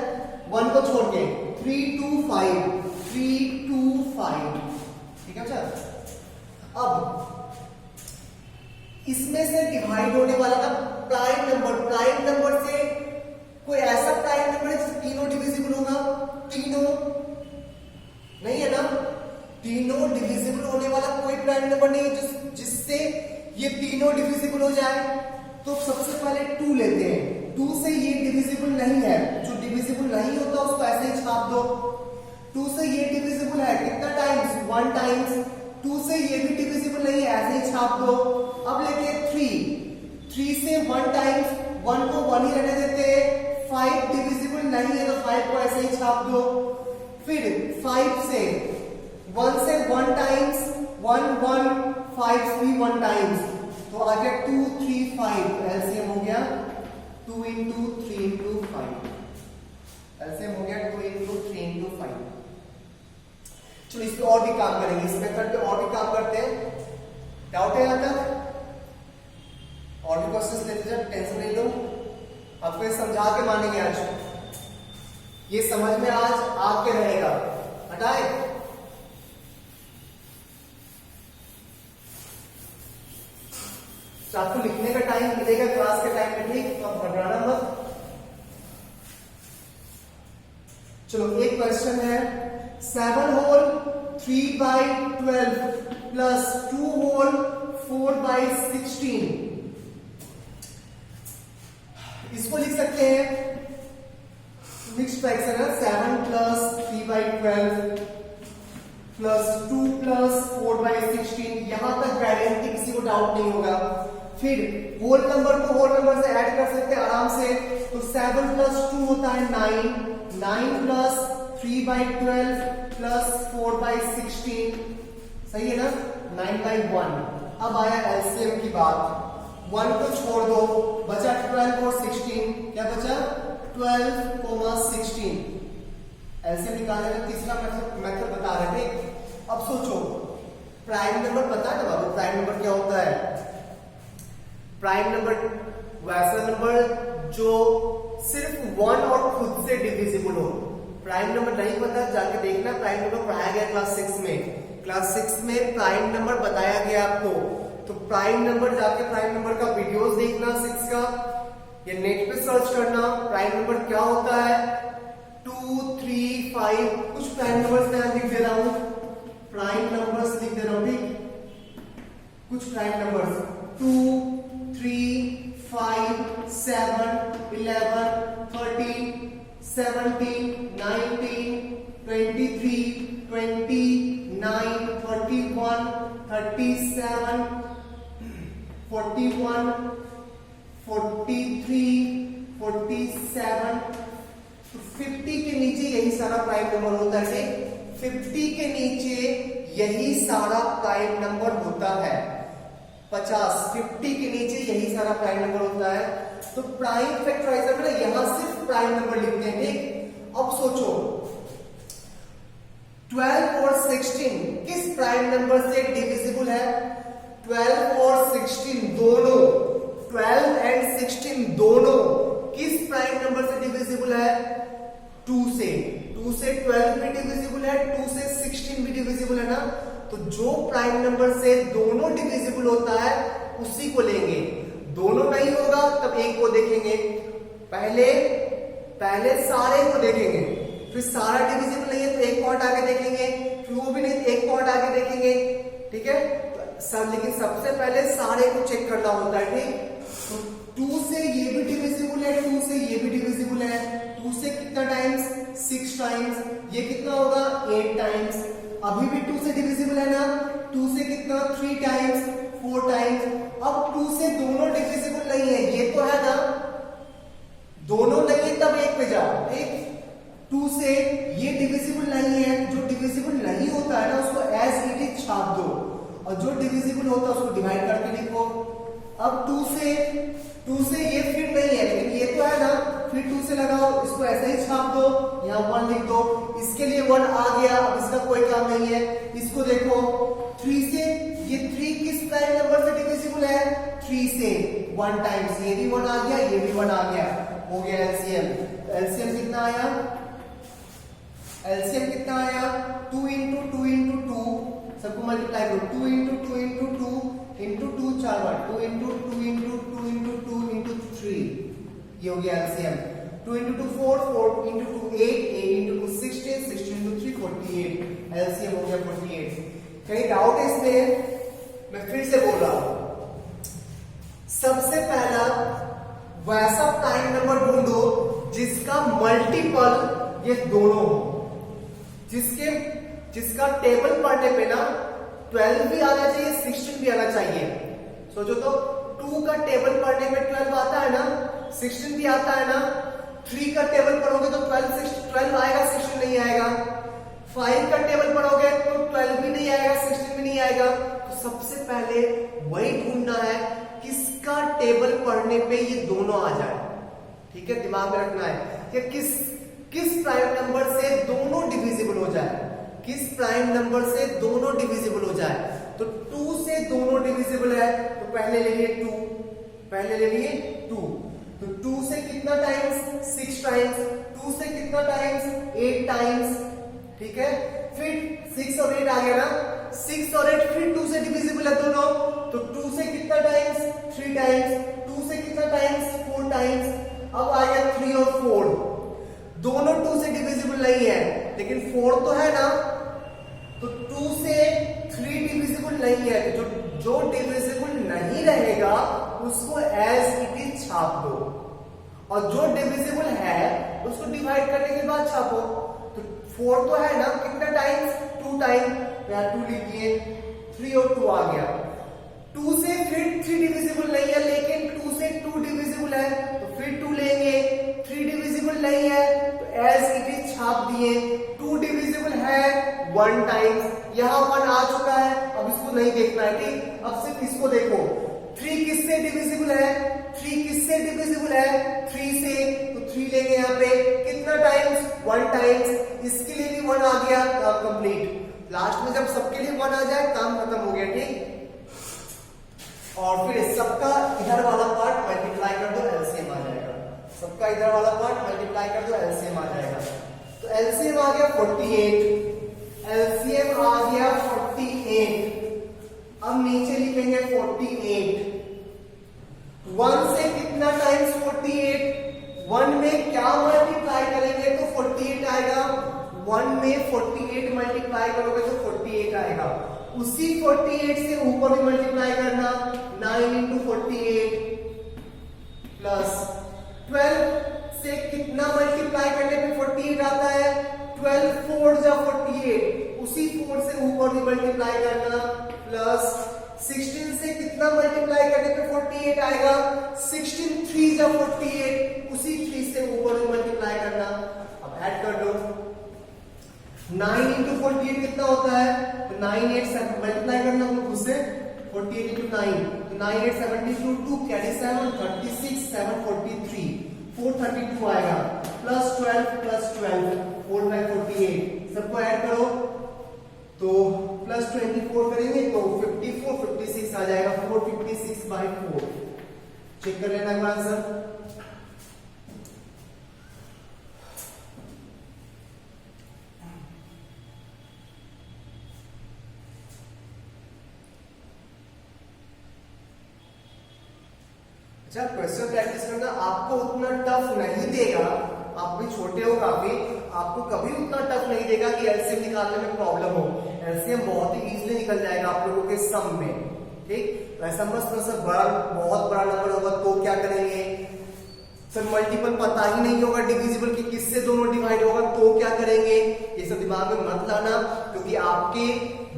1 को छोड़ के 3 2 5, ठीक है अच्छा। अब इसमें से डिवाइड होने वाला था प्राइम नंबर से कोई ऐसा प्राइम नंबर है जिससे तीनों डिविजिबल होगा, तीनों नहीं है ना, तीनों डिविजिबल होने वाला कोई प्राइम नंबर नहीं है जिससे ये तीनों डिविजिबल हो जाए। तो सबसे पहले 2 लेते हैं, 2 से ये डिविजिबल नहीं है, जो डिविजिबल नहीं होता उसको ऐसे ही छाप दो, 2 से ये डिविजिबल है कितना टाइम्स, 1 टाइम्स, 2 से ये भी डिविजिबल नहीं है, ऐसे ही छाप दो। अब लेते हैं 3 से 1 टाइम्स, 1 को 1 ही रहने देते हैं, 5 डिविजिबल नहीं है तो 5 को ऐसे ही छाप दो। फिर 5 से 1 से 1 टाइम्स, 1 5 भी 1 टाइम्स, तो आ गया 2 3 5, एलसीएम हो गया 2 into 3 into 5, एलसीएम हो गया 2 into 3 into 5। चलो इस पे और भी काम करेंगे, इस मेथड पे और भी काम करते हैं। डाउट है यहां तक? और भी क्वेश्चंस लेते जाओ, टेंशन नहीं लो, आपको ये समझा के मानेंगे आज, ये समझ में आज आके रहेगा। हटाए तो आपको लिखने का टाइम मिलेगा क्लास के टाइम में, ठीक, तो आप घबराना मत। चलो एक क्वेश्चन है, 7 whole 3 by 12 plus 2 whole 4 by 16, इसको लिख सकते हैं मिक्स्ड फ्रैक्शन है, 7 plus 3 by 12 plus 2 plus 4 by 16, यहां तक गारंटी किसी को डाउट नहीं होगा। फिर होल नंबर को होल नंबर से ऐड कर सकते हैं आराम से, तो 7 प्लस 2 होता है 9 प्लस 3 by 12 प्लस 4 by 16, सही है ना, 9/1। अब आया एलसीएम की बात, 1 को छोड़ दो, बचा 12 और 16, क्या बचा 12, 16। एलसीएम निकालने का तीसरा मेथड बता रहे थे। अब सोचो, प्राइम नंबर पता है ना बाबू, प्राइम नंबर क्या होता है? प्राइम नंबर वैसा नंबर जो सिर्फ 1 और खुद से डिविजिबल हो। प्राइम नंबर नहीं पता, जाके देखना, प्राइम नंबर पढ़ाया गया क्लास 6 में। क्लास 6 में प्राइम नंबर बताया गया आपको, तो प्राइम नंबर जाके प्राइम नंबर का वीडियोस देखना 6 का, या नेट पे सर्च करना प्राइम नंबर क्या होता है। 2, 3, 5 कुछ प्राइम नंबर्स मैं लिख दे रहा हूं, प्राइम नंबर्स लिख दे रहा हूं, ठीक, कुछ प्राइम नंबर्स 2, 3, 5, 7, 11, 13, 17, 19, 23, 29, 31, 37, 41, 43, 47, तो 50 के नीचे यही सारा प्राइम नंबर होता है। 50 के नीचे यही सारा प्राइम नंबर होता है। 50 के नीचे यही सारा प्राइम नंबर होता है। तो प्राइम फैक्टराइजर में यहां सिर्फ प्राइम नंबर लिखते हैं, ठीक। अब सोचो 12 और 16 किस प्राइम नंबर से डिविजिबल है? 12 और 16 दोनों, 12 एंड 16 दोनों किस प्राइम नंबर से डिविजिबल है? 2 से। 2 से 12 भी डिविजिबल है, 2 से 16 भी डिविजिबल है ना। तो जो प्राइम नंबर से दोनों डिविजिबल होता है उसी को लेंगे। दोनों नहीं होगा तब एक को देखेंगे, पहले सारे को देखेंगे, फिर सारा डिविजिबल नहीं है तो एक पॉइंट आगे देखेंगे, फिर वो भी नहीं तो एक पॉइंट आगे देखेंगे, ठीक है। सब लेकिन सबसे पहले सारे को चेक करना होता है, ठीक। तो 2 से ये भी डिविजिबल है, 2 से ये भी डिविजिबल है। 2 से कितना टाइम्स? 6 टाइम्स। ये कितना होगा? 8 टाइम्स। अभी भी 2 से डिविजिबल है ना। 2 से कितना? 3 टाइम्स, 4 टाइम्स। अब 2 से दोनों डिविजिबल नहीं है, ये तो है ना, दोनों नहीं है तब एक पे जाओ, ठीक। 2 से ये डिविजिबल नहीं है, जो डिविजिबल नहीं होता है ना उसको एज इट इज छाप दो, और जो डिविजिबल होता है उसको डिवाइड करके लिखो। अब 2 से ये फिर नहीं है, लेकिन ये तो है ना, फिर 2 से लगाओ, इसको ऐसे ही छाप दो, यहाँ 1 लिख दो, इसके लिए 1 आ गया, अब इसका कोई काम नहीं है। इसको देखो 3 से, ये 3 किस प्राइम नंबर से डिविजिबल है? 3 से 1 टाइम्स, ये भी 1 आ गया, ये भी 1 आ गया, हो गया एलसीएम। एलसीएम कितना आया? एलसीएम कितना आया? 2 into 2 into 2, सबको मल्टीप्लाई करो, 2 into 2 into 2 into 2 4 बार, 2 into 2 into 2 into 2 into 3, ये हो गया LCM. 2 into 2 4, 4 into 2 8, 8 into 2 16, 16 into 3 48, LCM हो गया 48। कहीं डाउट है इसमें? मैं फिर से बोल रहा हूं, सबसे पहला वैसा प्राइम नंबर ढूंढो जिसका मल्टीपल ये दोनों हो, जिसका टेबल पढ़ने पे ना 12 भी आना चाहिए, 16 भी आना चाहिए। सोचो तो 2 का टेबल पढ़ने में 12 आता है ना, 16 भी आता है ना। 3 का टेबल पढ़ोगे तो 12 आएगा, 16 नहीं आएगा। 5 का टेबल पढ़ोगे तो 12 भी नहीं आएगा, 16 भी नहीं आएगा। तो सबसे पहले वही ढूंढना है किसका टेबल पढ़ने पे ये दोनों आ जाए, ठीक है, दिमाग में रखना है कि किस प्राइम नंबर से दोनों डिविजिबल हो जाए, किस प्राइम नंबर से दोनों डिविजिबल हो जाए। तो 2 से दोनों डिविजिबल है तो पहले ले लिए 2, पहले ले लिए 2, तो 2 से कितना टाइम्स? 6 टाइम्स। 2 से कितना टाइम्स? 8 टाइम्स, ठीक है। फिर 6 और 8 आ गया ना, 6 और 8 फिर 2 से डिविजिबल है दोनों, तो 2 से कितना टाइम्स? 3 टाइम्स। 2 से कितना टाइम्स? 4 टाइम्स। अब आ गया 3 और 4, दोनों 2 से डिविजिबल नहीं है, लेकिन 4 तो है ना। तो 2 से 3 डिविजिबल नहीं है, तो जो डिविजिबल नहीं रहेगा उसको एज इट इज छाप दो, और जो डिविजिबल है उसको डिवाइड करने के बाद छापो। तो 4 तो है ना, कितना टाइम्स? 2 टाइम, यहाँ 2 लिख दिए, 3 और 2 आ गया। 2 से फिर 3 डिविजिबल नहीं है, लेकिन 2 से 2 डिविजिबल है तो फिर 2 लेंगे। 3 डिविजिबल नहीं है तो एज इट इज छाप दिए, 2 डिविजिबल है 1 टाइम्स, यहाँ 1 आ चुका है, अब इसको नहीं देखना है, ठीक। अब सिर्फ इसको देखो, 3 किससे डिविजिबल है, 3 किससे डिविजिबल है, 3 से, तो 3 लेंगे यहाँ पे, कितना टाइम्स, 1 टाइम्स, इसके लिए भी 1 आ गया, काम कंप्लीट। लास्ट में जब सबके लिए 1 आ जाए काम खत्म हो गया, ठीक। और फिर सबका इधर वाला पार्ट मल्टीप्लाई कर दो, एलसीएम आ जाएगा, सबका इधर वाला पार्ट मल्टीप्लाई कर दो, एलसीएम आ जाएगा। तो एलसीएम आ गया 48, एलसीएम आ गया 48। अब नीचे लिखेंगे 48, 1 से कितना टाइम्स 48, 1 में क्या मल्टीप्लाई करेंगे तो 48 आएगा, 1 में 48 मल्टीप्लाई करोगे तो 48 आएगा। उसी 48 से ऊपर भी मल्टीप्लाई करना, 9 इंटू 48 प्लस 12 से कितना मल्टीप्लाई करने पे 48 आता है, 12 4 जा 48, उसी 4 से ऊपर भी मल्टीप्लाई करना, प्लस 16 से कितना मल्टीप्लाई करने पे 48 आएगा, 16 3 जा 48, उसी 3 से ऊपर भी मल्टीप्लाई करना। अब ऐड कर लो, 9 इंटू 48 कितना होता है, तो 9 8 7 मल्टीप्लाई करना खुद से, 48 इंटू 9, तो 9 8 72, 2 कैरी 7 36, 7 43, 432 आएगा, प्लस 12 4 बाय 48, सबको ऐड करो तो प्लस 24 करेंगे तो 54 56 आ जाएगा, 456 बाय 4। चेक कर लेना एक बार आंसर। अच्छा, क्वेश्चन प्रैक्टिस करना आपको उतना टफ नहीं देगा, आप भी छोटे हो काफी, आपको कभी उतना टफ नहीं देगा कि एलसीएम निकालने में प्रॉब्लम हो। एलसीएम बहुत ही इजीली निकल जाएगा आप लोगों के सम में, ठीक। ऐसा मत सर बड़ा बहुत बड़ा नंबर होगा तो क्या करेंगे, सर मल्टीपल पता ही नहीं होगा डिविजिबल की किससे दोनों डिवाइड होगा तो क्या करेंगे, ये सब दिमाग में मत लाना, क्योंकि आपके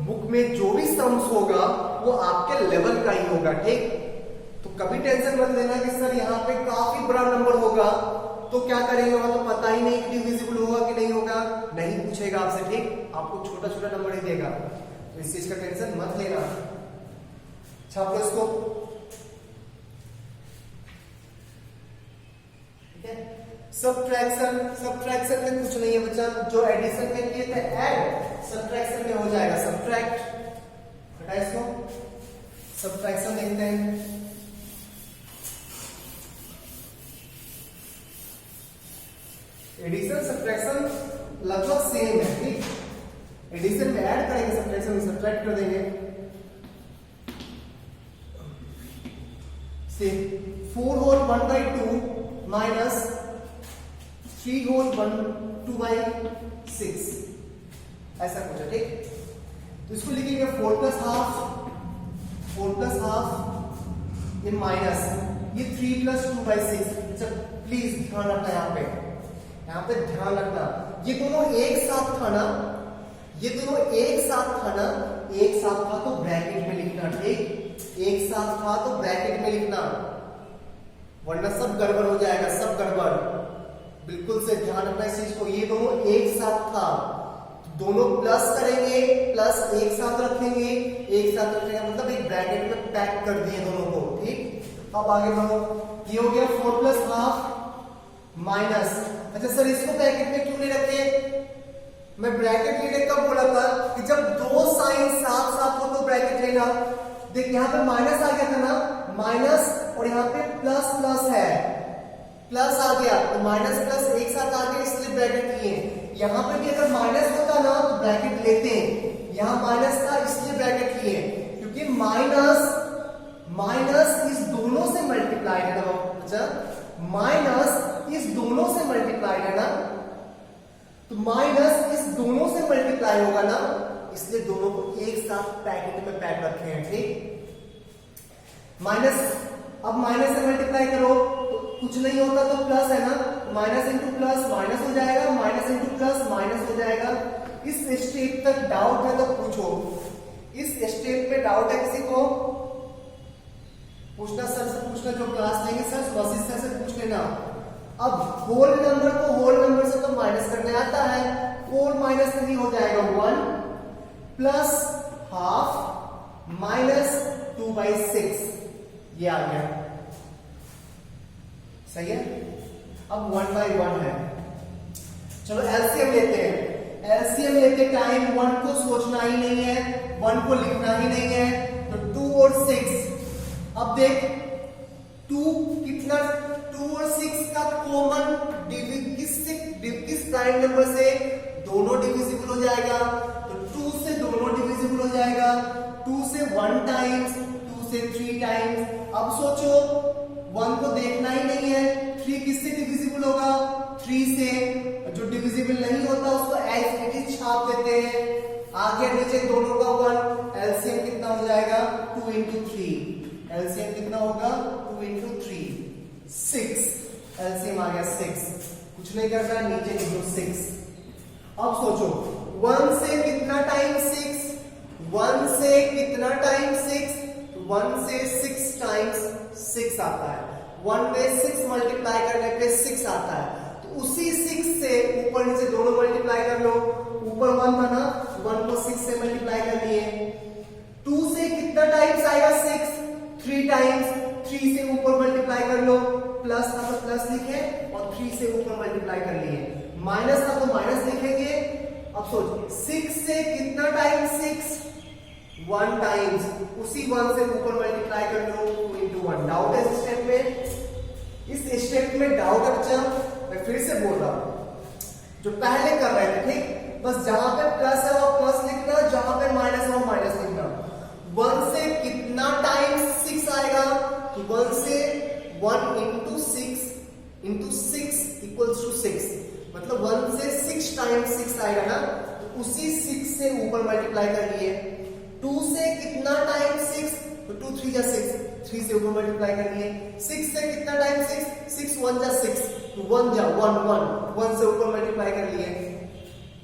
बुक में जो भी सम्स होगा वो आपके लेवल का ही होगा, ठीक। तो कभी टेंशन मत लेना कि सर यहाँ पे काफी बड़ा नंबर होगा तो क्या करेंगे, वहां तो पता ही नहीं कि डिविजिबल होगा कि नहीं होगा, नहीं पूछेगा आपसे, ठीक। आपको छोटा छोटा नंबर ही देगा, तो इस चीज का टेंशन मत लेना। छाप लो इसको, ठीक है। सब्ट्रैक्शन में कुछ नहीं है बच्चा, जो एडिशन में किए थे ऐड, सब्ट्रैक्शन में हो जाएगा सब्ट्रैक्ट, हटा इसको, सब्ट्रैक्शन देखते हैं। एडिशन सब्ट्रैक्शन लगभग सेम है, ठीक। एडिशन में ऐड करेंगे, सब्ट्रैक्शन में सब्ट्रैक्ट कर देंगे। से 4 whole 1 by 2 minus 3 whole 2 by 6, ऐसा कुछ है, ठीक। तो इसको लिखेंगे 4 प्लस हाफ ये माइनस ये 3 प्लस 2 बाई 6। अच्छा प्लीज ध्यान रखना, यहाँ पे ध्यान रखना, ये दोनों एक साथ था ना, ये दोनों एक साथ था ना, एक साथ था तो ब्रैकेट में लिखना, ठीक। एक साथ था तो ब्रैकेट में लिखना, वरना सब गड़बड़ हो जाएगा, सब गड़बड़, बिल्कुल से ध्यान रखना इस चीज को। ये दोनों एक साथ था, दोनों प्लस करेंगे, प्लस एक साथ रखेंगे, एक साथ रखेंगे मतलब एक ब्रैकेट में पैक कर दिए दोनों को, ठीक। अब आगे बढ़ो, ये हो गया 4 प्लस हाफ माइनस, अच्छा सर इसको ब्रैकेट में क्यों नहीं रखे, मैं ब्रैकेट लेने कब बोला था कि जब दो साइन साथ साथ हो तो ब्रैकेट लेना। देख यहाँ पे माइनस आ गया था ना, माइनस और यहाँ पे प्लस प्लस है, प्लस आ गया तो माइनस प्लस एक साथ आ गया इसलिए ब्रैकेट लिए। यहाँ पे भी अगर माइनस होता ना तो ब्रैकेट लेते हैं, यहाँ माइनस था इसलिए ब्रैकेट लिए, क्योंकि माइनस माइनस इस दोनों से मल्टीप्लाई है ना, अच्छा माइनस इस दोनों से मल्टीप्लाई है ना, तो माइनस इस दोनों से मल्टीप्लाई होगा ना, इसलिए दोनों को एक साथ पैकेट में पैक रखे हैं, ठीक। माइनस, अब माइनस से मल्टीप्लाई करो तो कुछ नहीं होता तो प्लस है ना, माइनस इंटू प्लस माइनस हो जाएगा, माइनस इंटू प्लस माइनस हो जाएगा। इस स्टेप तक डाउट है तो पूछो, इस स्टेप पे डाउट है किसी को पूछना, सर से पूछना, जो क्लास लेंगे सर वशिष्ठ सर से पूछ लेना, अब होल नंबर को होल नंबर से तो माइनस करने आता है, 4 माइनस 3 हो जाएगा 1 प्लस हाफ माइनस 2/6, ये आ गया, सही है। अब 1/1 है, चलो एलसीएम लेते हैं। एलसीएम लेते टाइम 1 को सोचना ही नहीं है, 1 को लिखना ही नहीं है, तो 2 और 6। अब देख 2 कितना, 2 और 6 का कॉमन किस प्राइम नंबर से दोनों डिविजिबल हो जाएगा, तो 2 से दोनों डिविजिबल हो जाएगा, 2 से 1 टाइम्स, 2 से 3 टाइम्स। अब सोचो 1 को देखना ही नहीं है, 3 किससे डिविजिबल होगा, 3 से। जो डिविजिबल नहीं होता उसको एज इट इज छाप देते हैं, आगे नीचे दोनों का 1। एलसीएम कितना हो जाएगा 2 into 3, एलसीएम कितना होगा 2 into 3, 6। एलसीएम आ गया 6, कुछ नहीं करना, नीचे लिख दो 6। अब सोचो 1 से कितना टाइम 6, 1 से कितना टाइम 6, 1 से 6 टाइम्स 6 आता है, 1 में 6 मल्टीप्लाई करने पे 6 आता है, तो उसी 6 से ऊपर नीचे दोनों मल्टीप्लाई कर लो, ऊपर 1 था ना, 1 को 6 से मल्टीप्लाई कर लिए। 2 से कितना टाइम्स आएगा 6, 3 टाइम्स, 3 से ऊपर मल्टीप्लाई कर लो, प्लस था तो प्लस लिखे और 3 से ऊपर मल्टीप्लाई कर लिए, माइनस था तो माइनस लिखेंगे। अब सोच 6 से कितना टाइम 6, 1 टाइम्स, उसी 1 से ऊपर मल्टीप्लाई कर लो, 2 into 1। डाउट है इस स्टेप में, इस स्टेप में डाउट है बच्चा, मैं फिर से बोल रहा हूं, जो पहले कर रहे थे, ठीक, बस जहां पे प्लस है वो प्लस लिखना, जहां पे माइनस है वो माइनस लिखना। 1 से कितना टाइम्स 6 आएगा, तो 1 से 1 into 6 equals to 6, मतलब 1 से 6 टाइम्स 6 आएगा ना, तो उसी 6 से ऊपर मल्टीप्लाई कर लिए। 2 से कितना टाइम 6, तो 2 3 जा 6, 3 से ऊपर मल्टीप्लाई कर लिए। 6 से कितना टाइम 6, 6 1 जा 6, तो 1 जा 1 से ऊपर मल्टीप्लाई कर लिए,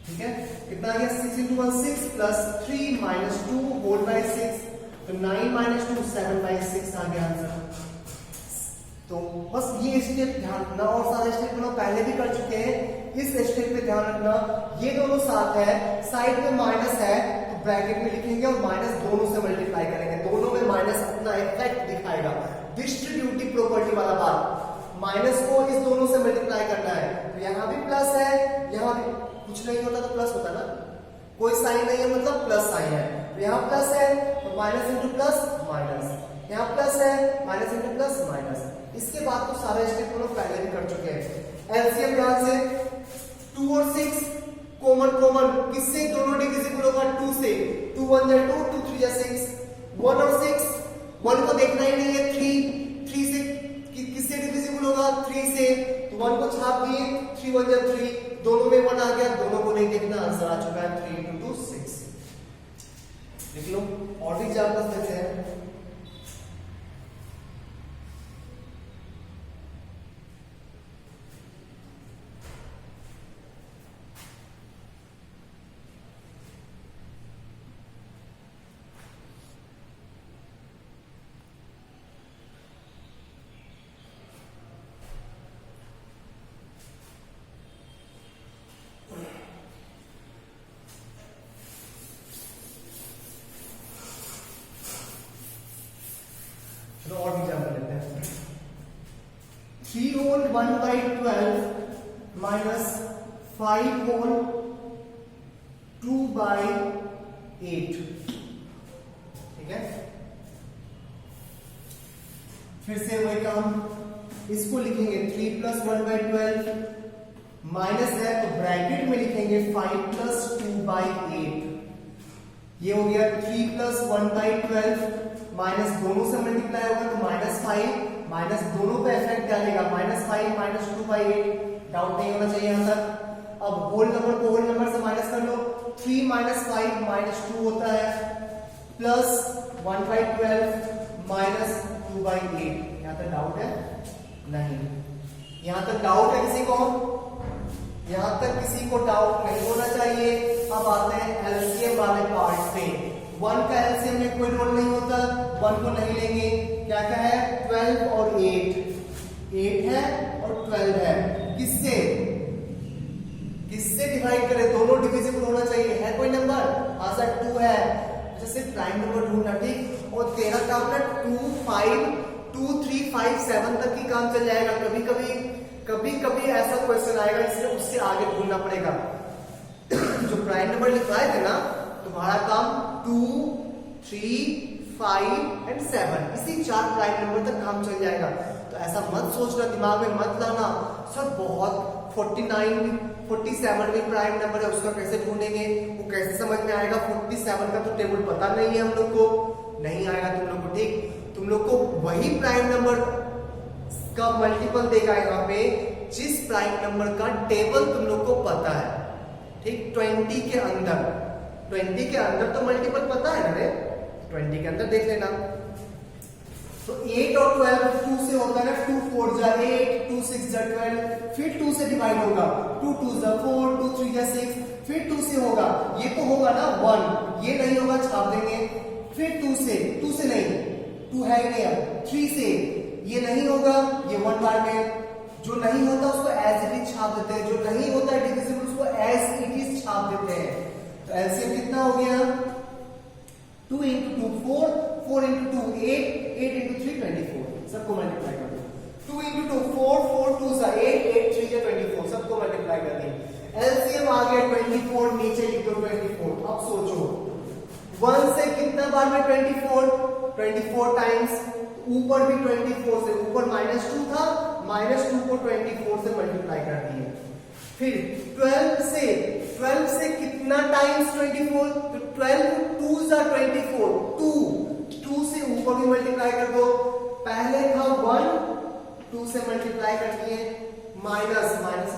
ठीक है। कितना आ गया 6 into 1 6 plus 3 minus 2 whole by 6, तो 9 minus 2 7/6 आ गया आंसर। तो बस ये स्टेप ध्यान रखना, और सारे स्टेप हम लोग पहले भी कर चुके हैं, इस स्टेप पे ध्यान रखना। ये दोनों साथ है, साइड में माइनस है तो ब्रैकेट में लिखेंगे और माइनस दोनों से मल्टीप्लाई करेंगे, दोनों में माइनस अपना इफेक्ट दिखाएगा, डिस्ट्रीब्यूटिव प्रॉपर्टी वाला बात। माइनस को इस दोनों से मल्टीप्लाई करना है, तो यहाँ भी प्लस है, यहाँ भी कुछ नहीं होता तो प्लस होता ना, कोई साइन नहीं है मतलब प्लस साइन है, तो यहाँ प्लस है तो माइनस इंटू प्लस माइनस, यहाँ प्लस है माइनस इंटू प्लस माइनस। इसके बाद तो सारे स्टेप हम लोग पहले भी कर चुके हैं। एलसीएम ध्यान से, 2 और 6 कॉमन किससे दोनों डिविजिबल होगा, 2 से, 2 1 जा 2, 2 3 जा 6, 1 और 6, 1 को देखना ही नहीं है, 3 से किससे डिविजिबल होगा, 3 से, तो 1 को छाप दिए, 3 1 जा 3, दोनों में 1 आ गया, दोनों को नहीं देखना, आंसर आ चुका है 3 into 6। देख लो और भी एग्जांपल्स देते हैं। चलो और भी एग्जांपल लेते हैं। 3 whole 1/12 minus 5 whole 2/8, ठीक है। फिर से वही काम, इसको लिखेंगे 3 plus 1/12, माइनस है तो ब्रैकेट में लिखेंगे 5 plus 2/8, ये हो गया 3 plus 1/12, माइनस दोनों से मल्टीप्लाई होगा तो -5, माइनस दोनों पे इफेक्ट डालेगा, -5 minus 2/8, डाउट नहीं होना चाहिए यहां तक। अब होल नंबर को होल नंबर से माइनस कर लो, 3 minus 5 minus 2 होता है, प्लस 1/12 minus 2/8। यहां तक डाउट है नहीं, यहां तक डाउट है किसी को, यहां तक किसी को डाउट नहीं होना चाहिए। अब आते हैं एलसीएम वाले पार्ट पे। 1 का एलसीएम में कोई रोल नहीं होता, 1 को नहीं लेंगे, क्या क्या है 12 और 8 है और 12 है, किससे किससे डिवाइड करें, दोनों डिविजिबल होना चाहिए, है कोई नंबर, आंसर 2 है, जैसे प्राइम नंबर ढूंढना, ठीक। और तेरा काम ना 2, 5, 2, 3, 5, 7 तक ही काम चल जाएगा, कभी कभी ऐसा क्वेश्चन आएगा इसलिए उससे आगे ढूंढना पड़ेगा। जो प्राइम नंबर लिखवाए थे ना, तुम्हारा काम 2, 3, 5 एंड 7, इसी 4 प्राइम नंबर तक काम चल जाएगा। तो ऐसा मत सोचना, दिमाग में मत लाना सर बहुत 49, 47 भी प्राइम नंबर है, उसका कैसे ढूंढेंगे, वो कैसे समझ में आएगा, 47 का तो टेबल पता नहीं है हम लोग को, नहीं आएगा तुम लोग को, ठीक। तुम लोग को वही प्राइम नंबर का मल्टीपल देगा यहाँ पे जिस प्राइम नंबर का टेबल तुम लोग को पता है, ठीक। 20 के अंदर, 20 के अंदर तो मल्टीपल पता है ना रे, 20 के अंदर देख लेना। तो 8 और 12 2 से होता है ना, 2 4 जा 8, 2 6 जा 12, फिर 2 से डिवाइड होगा, 2 2 जा 4, 2 3 जा 6, फिर 2 से होगा, ये तो होगा ना 1, ये नहीं होगा छाप देंगे, फिर 2 से नहीं, 2 है ही नहीं, अब 3 से ये नहीं होगा, ये 1 बार में, जो नहीं होता उसको एज इट इज छाप देते हैं, जो नहीं होता है डिविजिबल उसको एज इट इज छाप देते हैं। तो एलसीएम कितना हो गया, 2 into 2 4, 4 into 2 8, 8 into 3 24, सबको मल्टीप्लाई कर दो, 2 into 2 4, 4 2 सा 8, 8 3 जा 24, सबको मल्टीप्लाई कर दें। एलसीएम आ गया 24, नीचे लिख दो 24। अब सोचो 1 से कितना बार में 24 टाइम्स, ऊपर भी 24 से, ऊपर -2 था, -2 को 24 से मल्टीप्लाई कर दिए। फिर 12 से कितना टाइम्स 24, तो 12 2 जा 24, 2 से ऊपर भी मल्टीप्लाई कर दो, पहले था 1, 2 से मल्टीप्लाई कर दिए, माइनस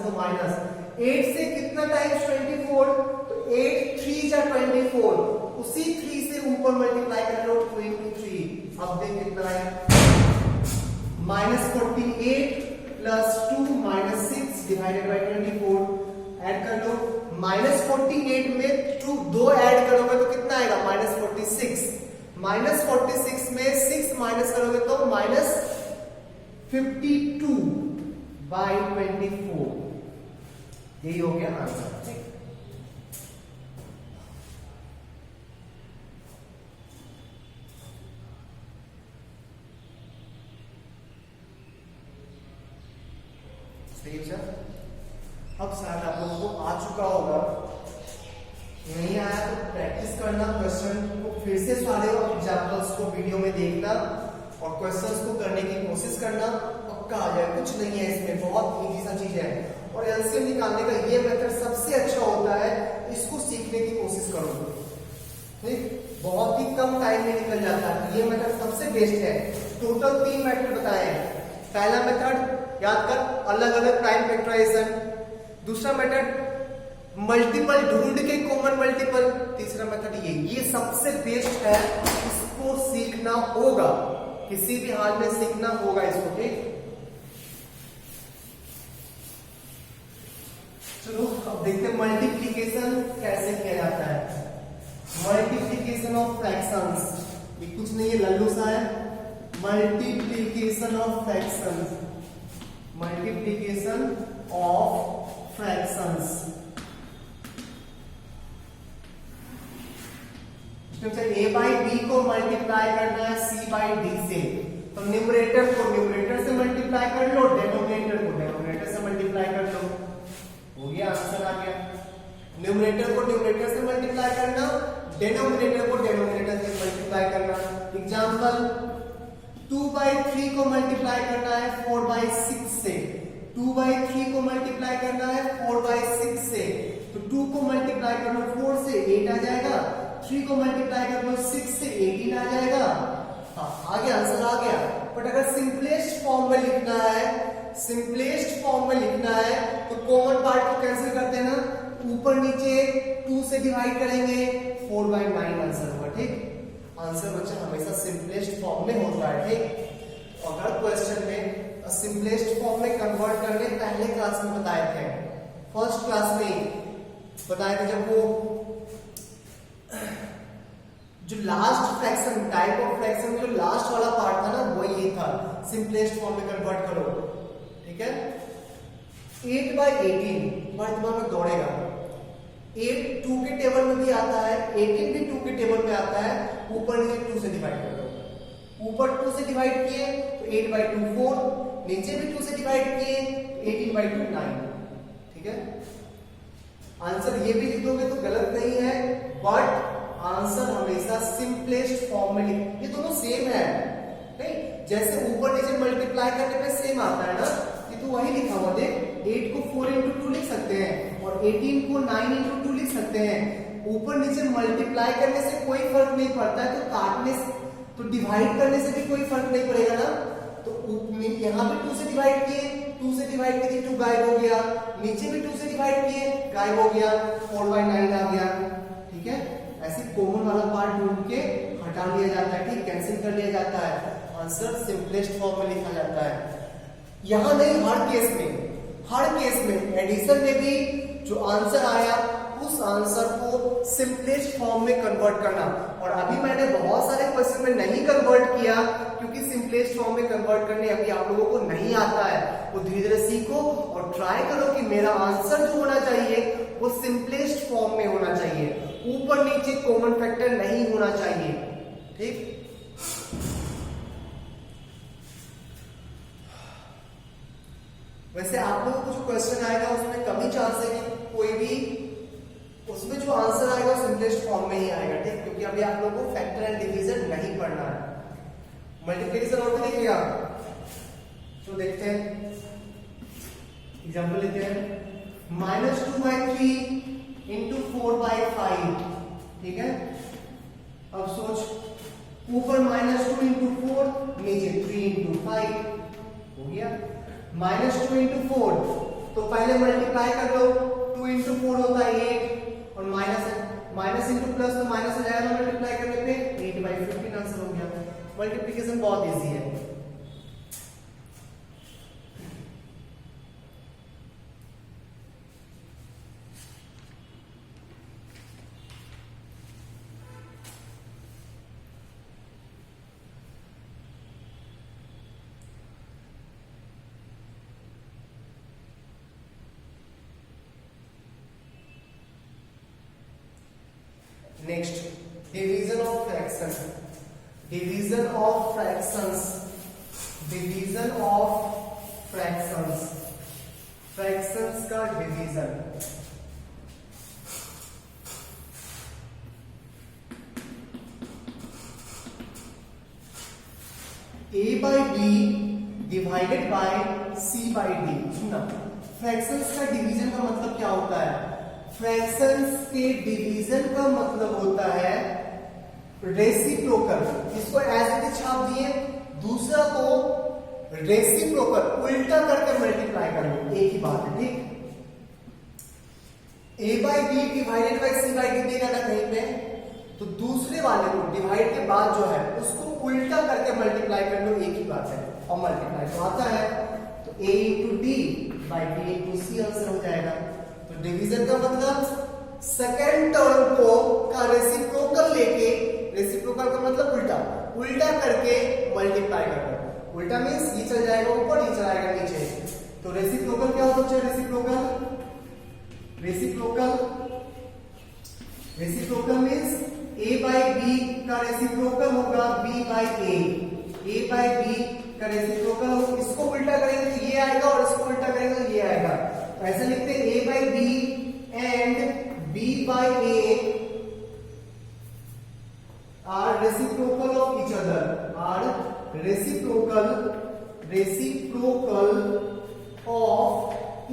तो माइनस, 8 से कितना टाइम्स 24, तो 8 3 जा 24, उसी 3 से ऊपर मल्टीप्लाई कर लो 2 into 3, अब देख कितना है, -48 प्लस 2 -6 डिवाइडेड बाय 24, ऐड कर लो, -48 में 2 ऐड करोगे तो कितना आएगा, -46, -46 में 6 माइनस करोगे तो -52 बाय 24, यही हो गया आंसर, ठीक। अब शायद आप लोगों को आ चुका होगा, नहीं आया तो प्रैक्टिस करना, क्वेश्चन को फिर से सारे एग्जाम्पल्स को वीडियो में देखना और क्वेश्चंस को करने की कोशिश करना, पक्का आ जाए, कुछ नहीं है इसमें, बहुत इजी सा चीज है। और एलसीएम निकालने का ये मेथड सबसे अच्छा होता है, इसको सीखने की कोशिश करो, ठीक। बहुत ही कम टाइम में निकल जाता है, ये मेथड सबसे बेस्ट है। टोटल 3 मेथड बताए हैं। पहला मेथड याद कर, अलग अलग प्राइम फैक्टराइजेशन, दूसरा मेथड मल्टीपल ढूंढ के कॉमन मल्टीपल, तीसरा मेथड ये सबसे बेस्ट है, इसको सीखना होगा, किसी भी हाल में सीखना होगा इसको, ठीक। चलो अब देखते हैं मल्टीप्लिकेशन कैसे किया जाता है। मल्टीप्लिकेशन ऑफ फ्रैक्शंस, ये कुछ नहीं है, लल्लू सा है, multiplication of fractions, multiplication of fractions, a by B को मल्टीप्लाई करना है c बाई डी से, तो न्यूमरेटर को न्यूमरेटर से मल्टीप्लाई कर लो, डेनोमिनेटर को डेनोमिनेटर से मल्टीप्लाई कर लो, हो गया, आंसर आ गया। न्यूमरेटर को न्यूमरेटर से मल्टीप्लाई करना, डेनोमिनेटर को डेनोमिनेटर से मल्टीप्लाई करना। एग्जांपल 2/3 को मल्टीप्लाई करना है 4/6 से, 2/3 को मल्टीप्लाई करना है 4/6 से, तो 2 को मल्टीप्लाई कर लो 4 से 8 आ जाएगा, 3 को मल्टीप्लाई कर लो 6 से 18 आ जाएगा। हाँ, आ गया, आंसर आ गया। बट अगर सिंपलेस्ट फॉर्म में लिखना है, सिंपलेस्ट फॉर्म में लिखना है तो कॉमन पार्ट को कैंसिल करते हैं ना, ऊपर नीचे 2 से डिवाइड करेंगे, 4/9 आंसर होगा, ठीक। आंसर बच्चा हमेशा सिंपलेस्ट फॉर्म में होता है, ठीक। अगर क्वेश्चन में सिंपलेस्ट फॉर्म में कन्वर्ट करने पहले क्लास में बताए थे, फर्स्ट क्लास में बताए थे, जब वो जो last fraction, type of fraction में जो लास्ट वाला पार्ट था ना, वो ये था, सिंपलेस्ट फॉर्म में कन्वर्ट करो, ठीक है। 8/18 हमारे दिमाग में दौड़ेगा। 8 2 के टेबल में भी आता है, 18 भी 2 के टेबल में आता है। ऊपर नीचे 2 से डिवाइड कर दो। ऊपर 2 से डिवाइड किए तो 8/2 4, नीचे भी 2 से डिवाइड किए तो 18/2 9। ठीक है, आंसर ये भी लिख दोगे तो गलत नहीं है, बट आंसर हमेशा सिंपलेस्ट फॉर्म में लिख, ये दोनों सेम है नहीं, जैसे ऊपर नीचे मल्टीप्लाई करने पे सेम आता है ना, ये तो वही लिखा हुआ देख। 8 को 4/2 लिख सकते हैं और 18 को 9/2 लिख सकते हैं। ऊपर नीचे मल्टीप्लाई करने से कोई फर्क नहीं पड़ता है, तो काटने से तो डिवाइड करने से भी कोई फर्क नहीं पड़ेगा ना। तो यहाँ पे 2 से डिवाइड किए, 2 से डिवाइड किए 2 गायब हो गया, नीचे भी 2 से डिवाइड किए गायब हो गया, 4/9 आ गया। ठीक है, ऐसे कॉमन वाला पार्ट ढूंढ के हटा लिया जाता है, ठीक, कैंसिल कर लिया जाता है, आंसर सिंपलेस्ट फॉर्म में लिखा जाता है। यहां नहीं, हर केस में एडिशन में भी जो आंसर आया उस आंसर को सिंपलेस्ट फॉर्म में कन्वर्ट करना। और अभी मैंने बहुत सारे क्वेश्चन में नहीं कन्वर्ट किया क्योंकि सिंपलेस्ट फॉर्म में कन्वर्ट करने अभी आप लोगों को नहीं आता है। वो धीरे धीरे सीखो और ट्राई करो कि मेरा आंसर जो होना चाहिए वो सिंपलेस्ट फॉर्म में होना चाहिए, ऊपर नीचे कॉमन फैक्टर नहीं होना चाहिए। ठीक, वैसे आप लोगों को जो क्वेश्चन आएगा उसमें कम ही चांस है कि कोई भी उसमें जो आंसर आएगा सिंपलेस्ट फॉर्म में ही आएगा। ठीक, क्योंकि अभी आप लोगों को फैक्टर एंड डिवीजन नहीं पढ़ना है, मल्टीप्लिकेशन और भी देखिएगा। तो देखते हैं, एग्जांपल लेते हैं, -2/3 × 4/5। ठीक है, अब सोच, ऊपर -2 × 4, नीचे 3 × 5 हो गया। -2 × 4 तो पहले मल्टीप्लाई कर लो, 2 × 4 होता है 8 और माइनस इंटू प्लस तो माइनस हो जाएगा मल्टीप्लाई करने पे, 8/15 आंसर हो गया। मल्टीप्लिकेशन बहुत इजी है। Next, division of fraction, division of fractions, division of fractions, fractions का division. a/b divided by c/d। सुनना, फ्रैक्शंस का डिवीजन का मतलब क्या होता है? फ्रैक्शंस के डिवीजन का मतलब होता है रेसिप्रोकल, इसको एज इट इज छाप दिए, दूसरा को रेसिप्रोकल उल्टा करके मल्टीप्लाई कर लो, एक ही बात है। ठीक, a/b डिवाइडेड बाय c/d देगा ना कहीं पे, तो दूसरे वाले को डिवाइड के बाद जो है उसको उल्टा करके मल्टीप्लाई कर लो, एक ही बात है। और मल्टीप्लाई तो आता है, तो a × d by b × c answer हो जाएगा। तो डिवीजन का मतलब सेकंड टर्म को का रेसिप्रोकल लेके, रेसिप्रोकल का मतलब उल्टा करके मल्टीप्लाई कर दो। उल्टा मींस ये चल जाएगा ऊपर, ये चलाएगा नीचे। तो रेसिप्रोकल क्या होता है? रेसिप्रोकल मींस a/b का रेसिप्रोकल होगा b/a, a/b का रेसिप्रोकल होगा, इसको उल्टा करेंगे तो ये आएगा और इसको उल्टा करेंगे तो ये आएगा। ऐसे लिखते हैं a/b and b/a are reciprocal of each other, are reciprocal of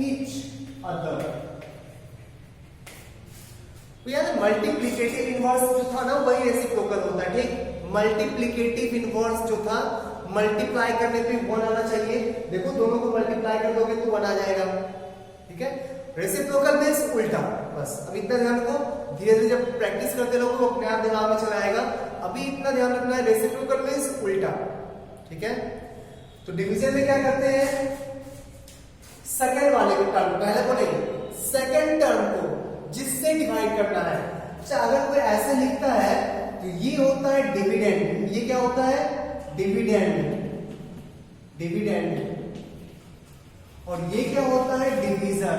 each other। तो यार मल्टीप्लिकेटिव इनवर्स जो था ना वही रेसिप्रोकल होता है। ठीक, मल्टीप्लिकेटिव इनवर्स जो था मल्टीप्लाई करने पे 1 आना चाहिए। देखो दोनों को मल्टीप्लाई कर दोगे तो 1 आ जाएगा। ठीक है, रेसिप्रोकल मींस उल्टा। बस अब इतना ध्यान रखो, धीरे धीरे जब प्रैक्टिस करते रहोगे वो अपने आप दिमाग में चला आएगा। अभी इतना ध्यान रखना है, रेसिप्रोकल मींस उल्टा। ठीक है, तो डिवीजन में क्या करते हैं? सेकंड वाले को टर्म, पहले को नहीं, सेकंड टर्म को जिससे डिवाइड करना है। अच्छा, अगर कोई ऐसे लिखता है तो ये होता है डिविडेंड। ये क्या होता है? डिविडेंड। और ये क्या होता है, डिवीजन।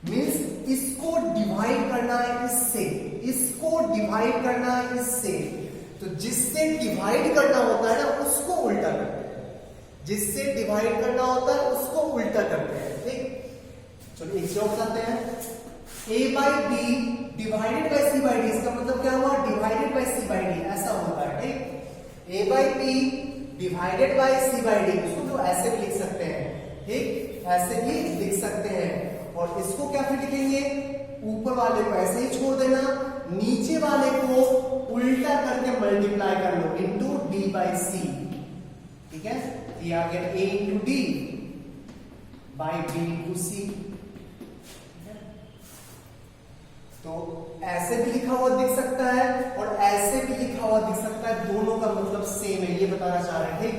मीन्स इसको डिवाइड करना है इससे, इसको डिवाइड करना है इससे। तो जिससे डिवाइड करना होता है ना उसको उल्टा करते हैं, जिससे डिवाइड करना होता है उसको उल्टा करते हैं। ठीक, चलो एक जॉब करते हैं। a by B divided by C by D, इसका मतलब क्या हुआ, divided by C by D, ऐसा होता है। ठीक, a by B divided by C by D, इसको तो ऐसे भी लिख सकते हैं। ठीक, ऐसे भी लिख सकते हैं। और इसको क्या फिर लिखेंगे, ऊपर वाले को ऐसे ही छोड़ देना, नीचे वाले को उल्टा करके मल्टीप्लाई कर लो इनटू डी बाई सी। ठीक है, ये आ गया a into D by B into C. तो ऐसे भी लिखा हुआ दिख सकता है और ऐसे भी लिखा हुआ दिख सकता है, दोनों का मतलब सेम है, ये बताना चाह रहे हैं। ठीक,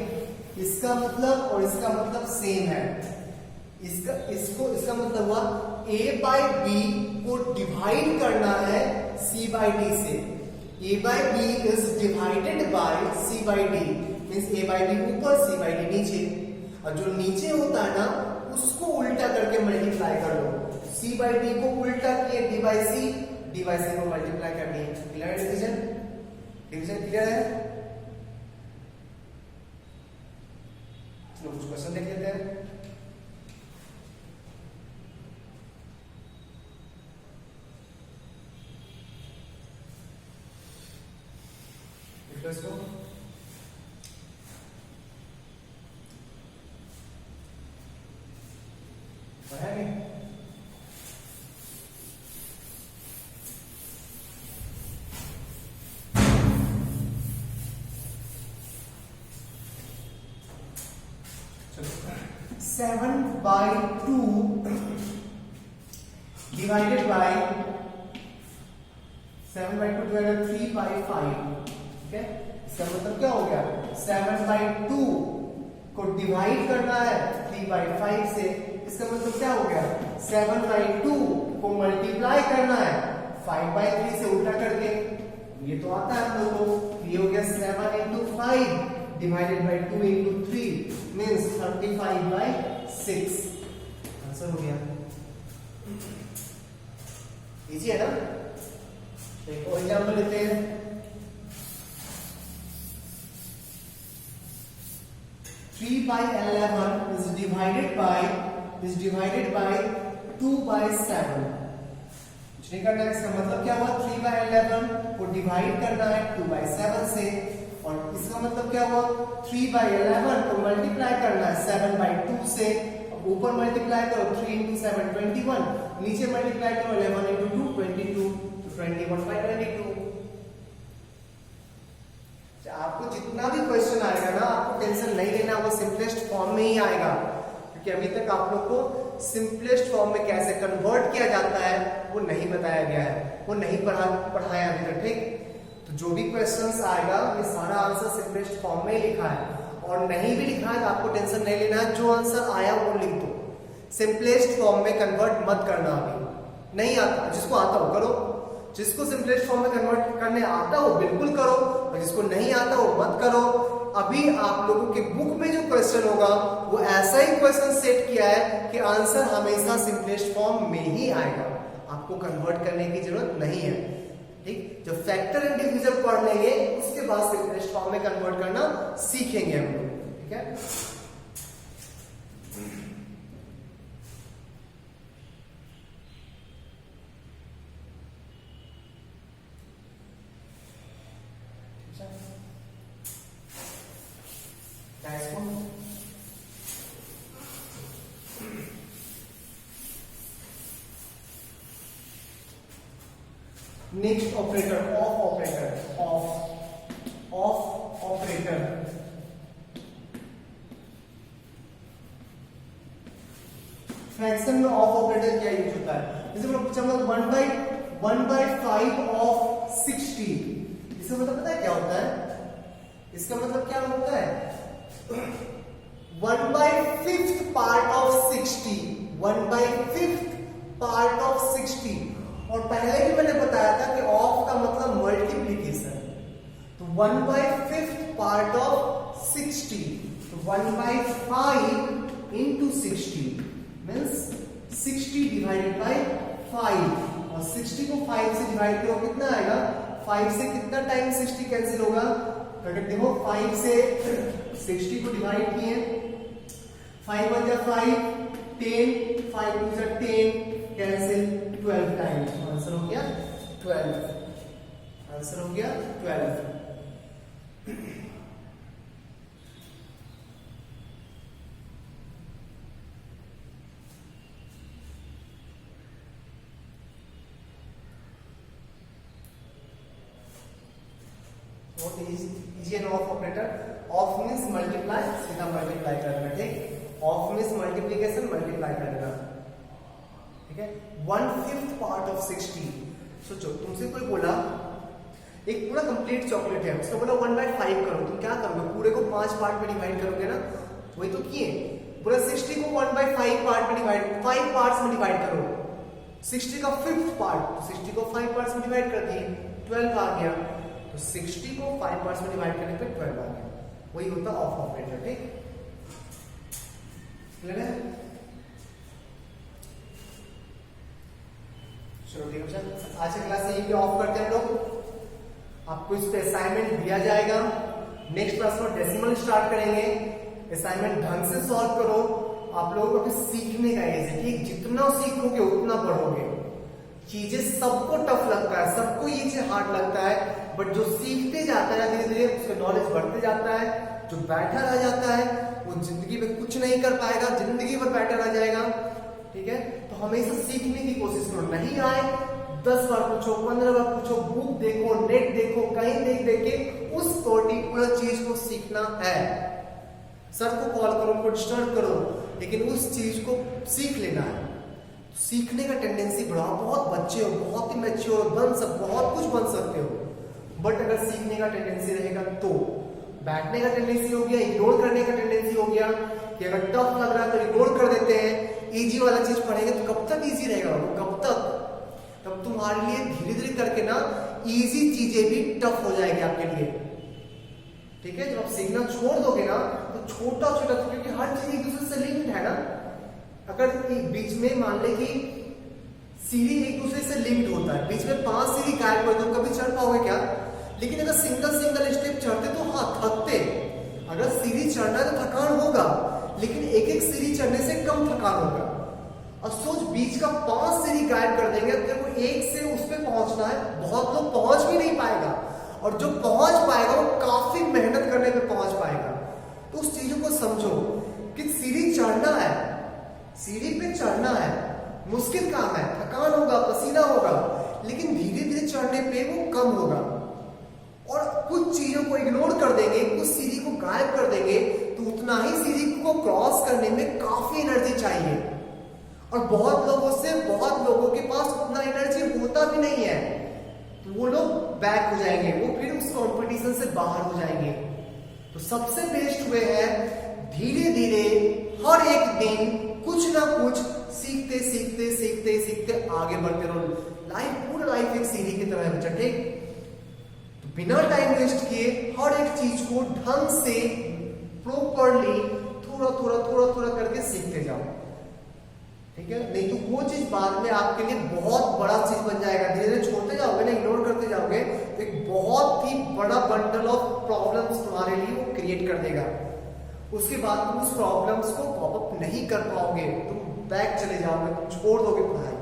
इसका मतलब और इसका मतलब सेम है। इसका मतलब हुआ a बाई बी को डिवाइड करना है c बाई डी से। a by B is divided by c by D, means a by B ऊपर c बाई डी नीचे, और जो नीचे होता है ना उसको उल्टा करके मल्टीप्लाई कर लो। c बाई डी को उल्टा किए d by C, d by C को मल्टीप्लाई कर दिए। क्लियर है डिवीजन? डिवीजन क्लियर है? चलो कुछ क्वेश्चन देख लेते हैं। इसको है नहीं? Seven by two divided by 7 by 2 divided 3 by 5। ठीक है, इसका मतलब क्या हो गया, 7 बाई 2 को डिवाइड करना है 3 बाई 5 से। इसका मतलब क्या हो गया, 7 बाई 2 को मल्टीप्लाई करना है 5 बाई 3 से उल्टा करके। ये तो आता है हम लोग को। ये हो गया 7 into 5 divided by 2 into 3 means 35 by 6। Answer हो गया। इजी है ना? एक और एग्जाम्पल लेते हैं। 3 by 11 is divided by 2 by 7। कुछ नहीं करना है, इसका मतलब क्या हुआ, 3 by 11 को डिवाइड करना है 2 by 7 से, और इसका मतलब क्या हुआ, 3 by 11 को मल्टीप्लाई करना है 7 by 2 से। ऊपर मल्टीप्लाई करो 3 into 7 21, नीचे मल्टीप्लाई करो 11 into 2 22, तो 21 by 22। आपको जितना भी क्वेश्चन आएगा ना, आपको टेंशन नहीं लेना, वो सिंपलेस्ट फॉर्म में ही आएगा, क्योंकि अभी तक आप लोग को सिंपलेस्ट फॉर्म में कैसे कन्वर्ट किया जाता है वो नहीं बताया गया है, वो नहीं पढ़ाया अभी तक। ठीक, तो जो भी क्वेश्चंस आएगा ये सारा आंसर सिंपलेस्ट फॉर्म में ही लिखा है, और नहीं भी लिखा है तो आपको टेंशन नहीं लेना है, जो आंसर आया वो लिख दो। सिंपलेस्ट फॉर्म में कन्वर्ट मत करना, अभी नहीं आता, जिसको आता हो करो, जिसको सिंपलेस्ट फॉर्म में कन्वर्ट करने आता हो बिल्कुल करो, और जिसको नहीं आता हो मत करो। अभी आप लोगों के बुक में जो क्वेश्चन होगा वो ऐसा ही क्वेश्चन सेट किया है कि आंसर हमेशा सिंपलेस्ट फॉर्म में ही आएगा, आपको कन्वर्ट करने की जरूरत नहीं है। ठीक, जब फैक्टर एंड डिवीजन पढ़ लेंगे उसके बाद सिंपलेस्ट फॉर्म में कन्वर्ट करना सीखेंगे हम लोग। ठीक है, next operator of operator fraction में ऑफ ऑपरेटर क्या यूज होता है, जैसे हम लोग 1/5 ऑफ 60, इसका मतलब पता है क्या होता है, इसका मतलब क्या होता है 1/5 पार्ट ऑफ 60, 1/5 पार्ट ऑफ 60। और पहले भी मैंने बताया था कि ऑफ का मतलब मल्टीप्लीकेशन, तो 1/5 पार्ट ऑफ 60, तो 1/5 into 60 मीन्स 60 डिवाइडेड बाय 5 और 60 को 5 से डिवाइड करो कितना आएगा 5 से कितना टाइम 60 कैंसिल होगा अगर देखो 5 से 60 को डिवाइड किए 5 1 जा 5 10 5 2 जा 10 कैंसिल 12 टाइम्स आंसर हो गया 12 आंसर हो गया 12 easy an of operator of means multiply सीधा मल्टीप्लाई करना ठीक ऑफ मींस मल्टीप्लिकेशन मल्टीप्लाई करना ठीक है 1/5 पार्ट ऑफ 60 सोचो तुमसे कोई बोला एक पूरा कंप्लीट चॉकलेट है उसका बोला 1/5 करो तुम क्या करोगे पूरे को 5 पार्ट में डिवाइड करोगे ना वही तो किए पूरा 60 को 1/5 पार्ट में डिवाइड 5 पार्ट्स में डिवाइड करो 60 का 5th पार्ट तो 60 को 5 पार्ट्स में डिवाइड कर दिए 12 आ गया तो 60 को 5 पार्ट्स में डिवाइड करने पे 12 आ गया वही होता ऑफ ऑपरेटर ठीक क्लियर है चलो ठीक है आज की क्लास यही पे ऑफ करते हैं लोग आपको इस पे असाइनमेंट दिया जाएगा नेक्स्ट क्लास में डेसिमल स्टार्ट करेंगे असाइनमेंट ढंग से सॉल्व करो आप लोगों को सीखने का एज है ठीक जितना सीखोगे उतना पढ़ोगे चीजें सबको टफ लगता है सबको ये चीज हार्ड लगता है बट जो सीखते जाता है धीरे धीरे उसका नॉलेज बढ़ते जाता है जो बैठा रह जाता है वो जिंदगी में कुछ नहीं कर पाएगा जिंदगी भर बैठा रह जाएगा ठीक है तो हमेशा सीखने की कोशिश करो नहीं आए 10 बार पूछो 15 बार पूछो बुक देखो नेट देखो कहीं देख देख के उस पर्टिकुलर चीज को सीखना है सर को कॉल करो उनको डिस्टर्ब करो लेकिन उस चीज को सीख लेना है सीखने का टेंडेंसी बढ़ाओ बहुत बच्चे हो बहुत ही मैच्योर बहुत कुछ बन सकते हो बट अगर सीखने का टेंडेंसी रहेगा तो बैठने का टेंडेंसी हो गया इग्नोर करने का टेंडेंसी हो गया कि अगर टफ लग रहा है तो इग्नोर कर देते हैं इजी वाला चीज पढ़ेंगे तो कब तक इजी रहेगा वो कब तक तब तुम्हारे लिए धीरे धीरे करके ना इजी चीजें भी टफ हो जाएगी आपके लिए ठीक है जब आप सीखना छोड़ दोगे ना तो छोटा छोटा क्योंकि हर चीज एक दूसरे से लिंक्ड है ना अगर बीच में मान ले कि सीढ़ी एक दूसरे से लिंक्ड होता है बीच में 5 सीढ़ी गायब हो तो कभी चढ़ पाओगे क्या लेकिन अगर सिंगल स्टेप चढ़ते तो हाँ थकते अगर सीढ़ी चढ़ना तो थकान होगा लेकिन एक एक सीढ़ी चढ़ने से कम थकान होगा और सोच बीच का 5 सीढ़ी गायब कर देंगे तेरे को एक से उस पर पहुंचना है बहुत लोग पहुंच भी नहीं पाएगा और जो पहुंच पाएगा वो काफी मेहनत करने पे पहुंच पाएगा तो उस चीजों को समझो कि सीढ़ी चढ़ना है सीढ़ी पे चढ़ना है मुश्किल काम है थकान होगा पसीना होगा लेकिन धीरे धीरे चढ़ने पे वो कम होगा और कुछ चीजों को इग्नोर कर देंगे कुछ सीढ़ी को गायब कर देंगे तो उतना ही सीढ़ी को क्रॉस करने में काफी एनर्जी चाहिए और बहुत लोगों के पास उतना एनर्जी होता भी नहीं है तो वो लोग बैक हो जाएंगे वो फिर उस कंपटीशन से बाहर हो जाएंगे तो सबसे बेस्ट वे है धीरे धीरे हर एक दिन कुछ ना कुछ सीखते सीखते सीखते सीखते आगे बढ़ते रहो पूरा लाइफ एक सीढ़ी की तरह है बच्चा ठीक तो बिना टाइम वेस्ट किए हर एक चीज को ढंग से प्रॉपरली थोड़ा करके सीखते जाओ ठीक है नहीं तो वो चीज बाद में आपके लिए बहुत बड़ा चीज बन जाएगा धीरे धीरे छोड़ते जाओगे ना इग्नोर करते जाओगे तो एक बहुत ही बड़ा बंडल ऑफ प्रॉब्लम्स तुम्हारे लिए वो क्रिएट कर देगा उसके बाद तुम उस प्रॉब्लम्स को पॉप अप नहीं कर पाओगे तुम बैक चले जाओगे तुम छोड़ दोगे पढ़ाई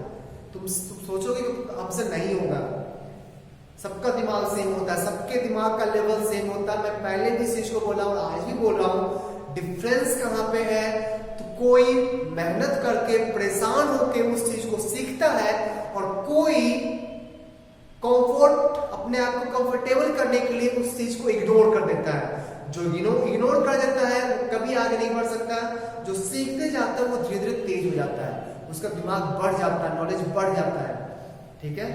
तुम सोचोगे कि हमसे नहीं होगा सबका दिमाग सेम होता है सबके दिमाग का लेवल सेम होता है मैं पहले भी इस चीज को बोला और आज भी बोल रहा हूं डिफरेंस कहां पे है तो कोई मेहनत करके परेशान होकर उस चीज को सीखता है और कोई कंफर्ट अपने आप को कंफर्टेबल करने के लिए उस चीज को इग्नोर कर देता है जो इग्नोर कर देता है वो कभी आगे नहीं बढ़ सकता जो सीखते जाता है वो धीरे धीरे तेज हो जाता है उसका दिमाग बढ़ जाता है नॉलेज बढ़ जाता है ठीक है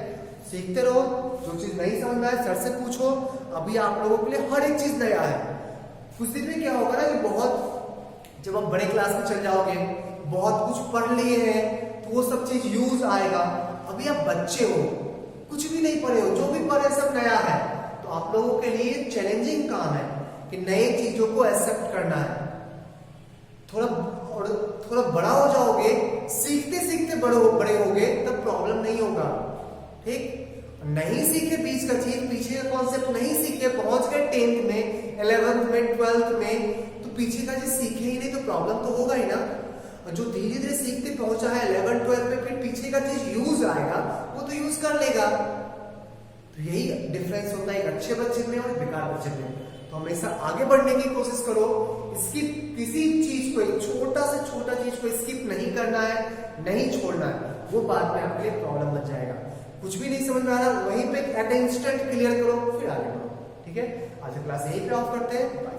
सीखते रहो जो चीज नहीं समझ में आए सर से पूछो अभी आप लोगों के लिए हर एक चीज नया है कुछ दिन में क्या होगा ना कि बहुत जब आप बड़े क्लास में चल जाओगे बहुत कुछ पढ़ लिए हैं तो वो सब चीज यूज आएगा अभी आप बच्चे हो कुछ भी नहीं पढ़े हो जो भी पढ़े सब नया है तो आप लोगों के लिए चैलेंजिंग काम है कि नए चीजों को एक्सेप्ट करना है थोड़ा बड़ा हो जाओगे, सीखते सीखते बड़े होगे, तब प्रॉब्लम नहीं होगा। ठीक, नहीं सीखे बीच का चीज, पीछे का कॉन्सेप्ट नहीं सीखे, पहुंच गए 10th में, 11th में, 12th में, तो पीछे का चीज सीखे ही नहीं तो प्रॉब्लम तो होगा ही ना। और जो धीरे धीरे सीखते पहुंचा है 11th 12th में, फिर पीछे का चीज यूज आएगा, वो तो यूज कर लेगा। तो यही डिफरेंस होता है एक अच्छे बच्चे में और बेकार बच्चे में। तो हमेशा आगे बढ़ने की कोशिश करो, स्किप किसी चीज को, छोटा से छोटा चीज को स्किप नहीं करना है, नहीं छोड़ना है, वो बाद में आपके लिए प्रॉब्लम बन जाएगा। कुछ भी नहीं समझ में आ रहा, वहीं पे एट इंस्टेंट क्लियर करो, फिर आगे बढ़ो। ठीक है, आज क्लास यहीं पे ऑफ करते हैं, बाय।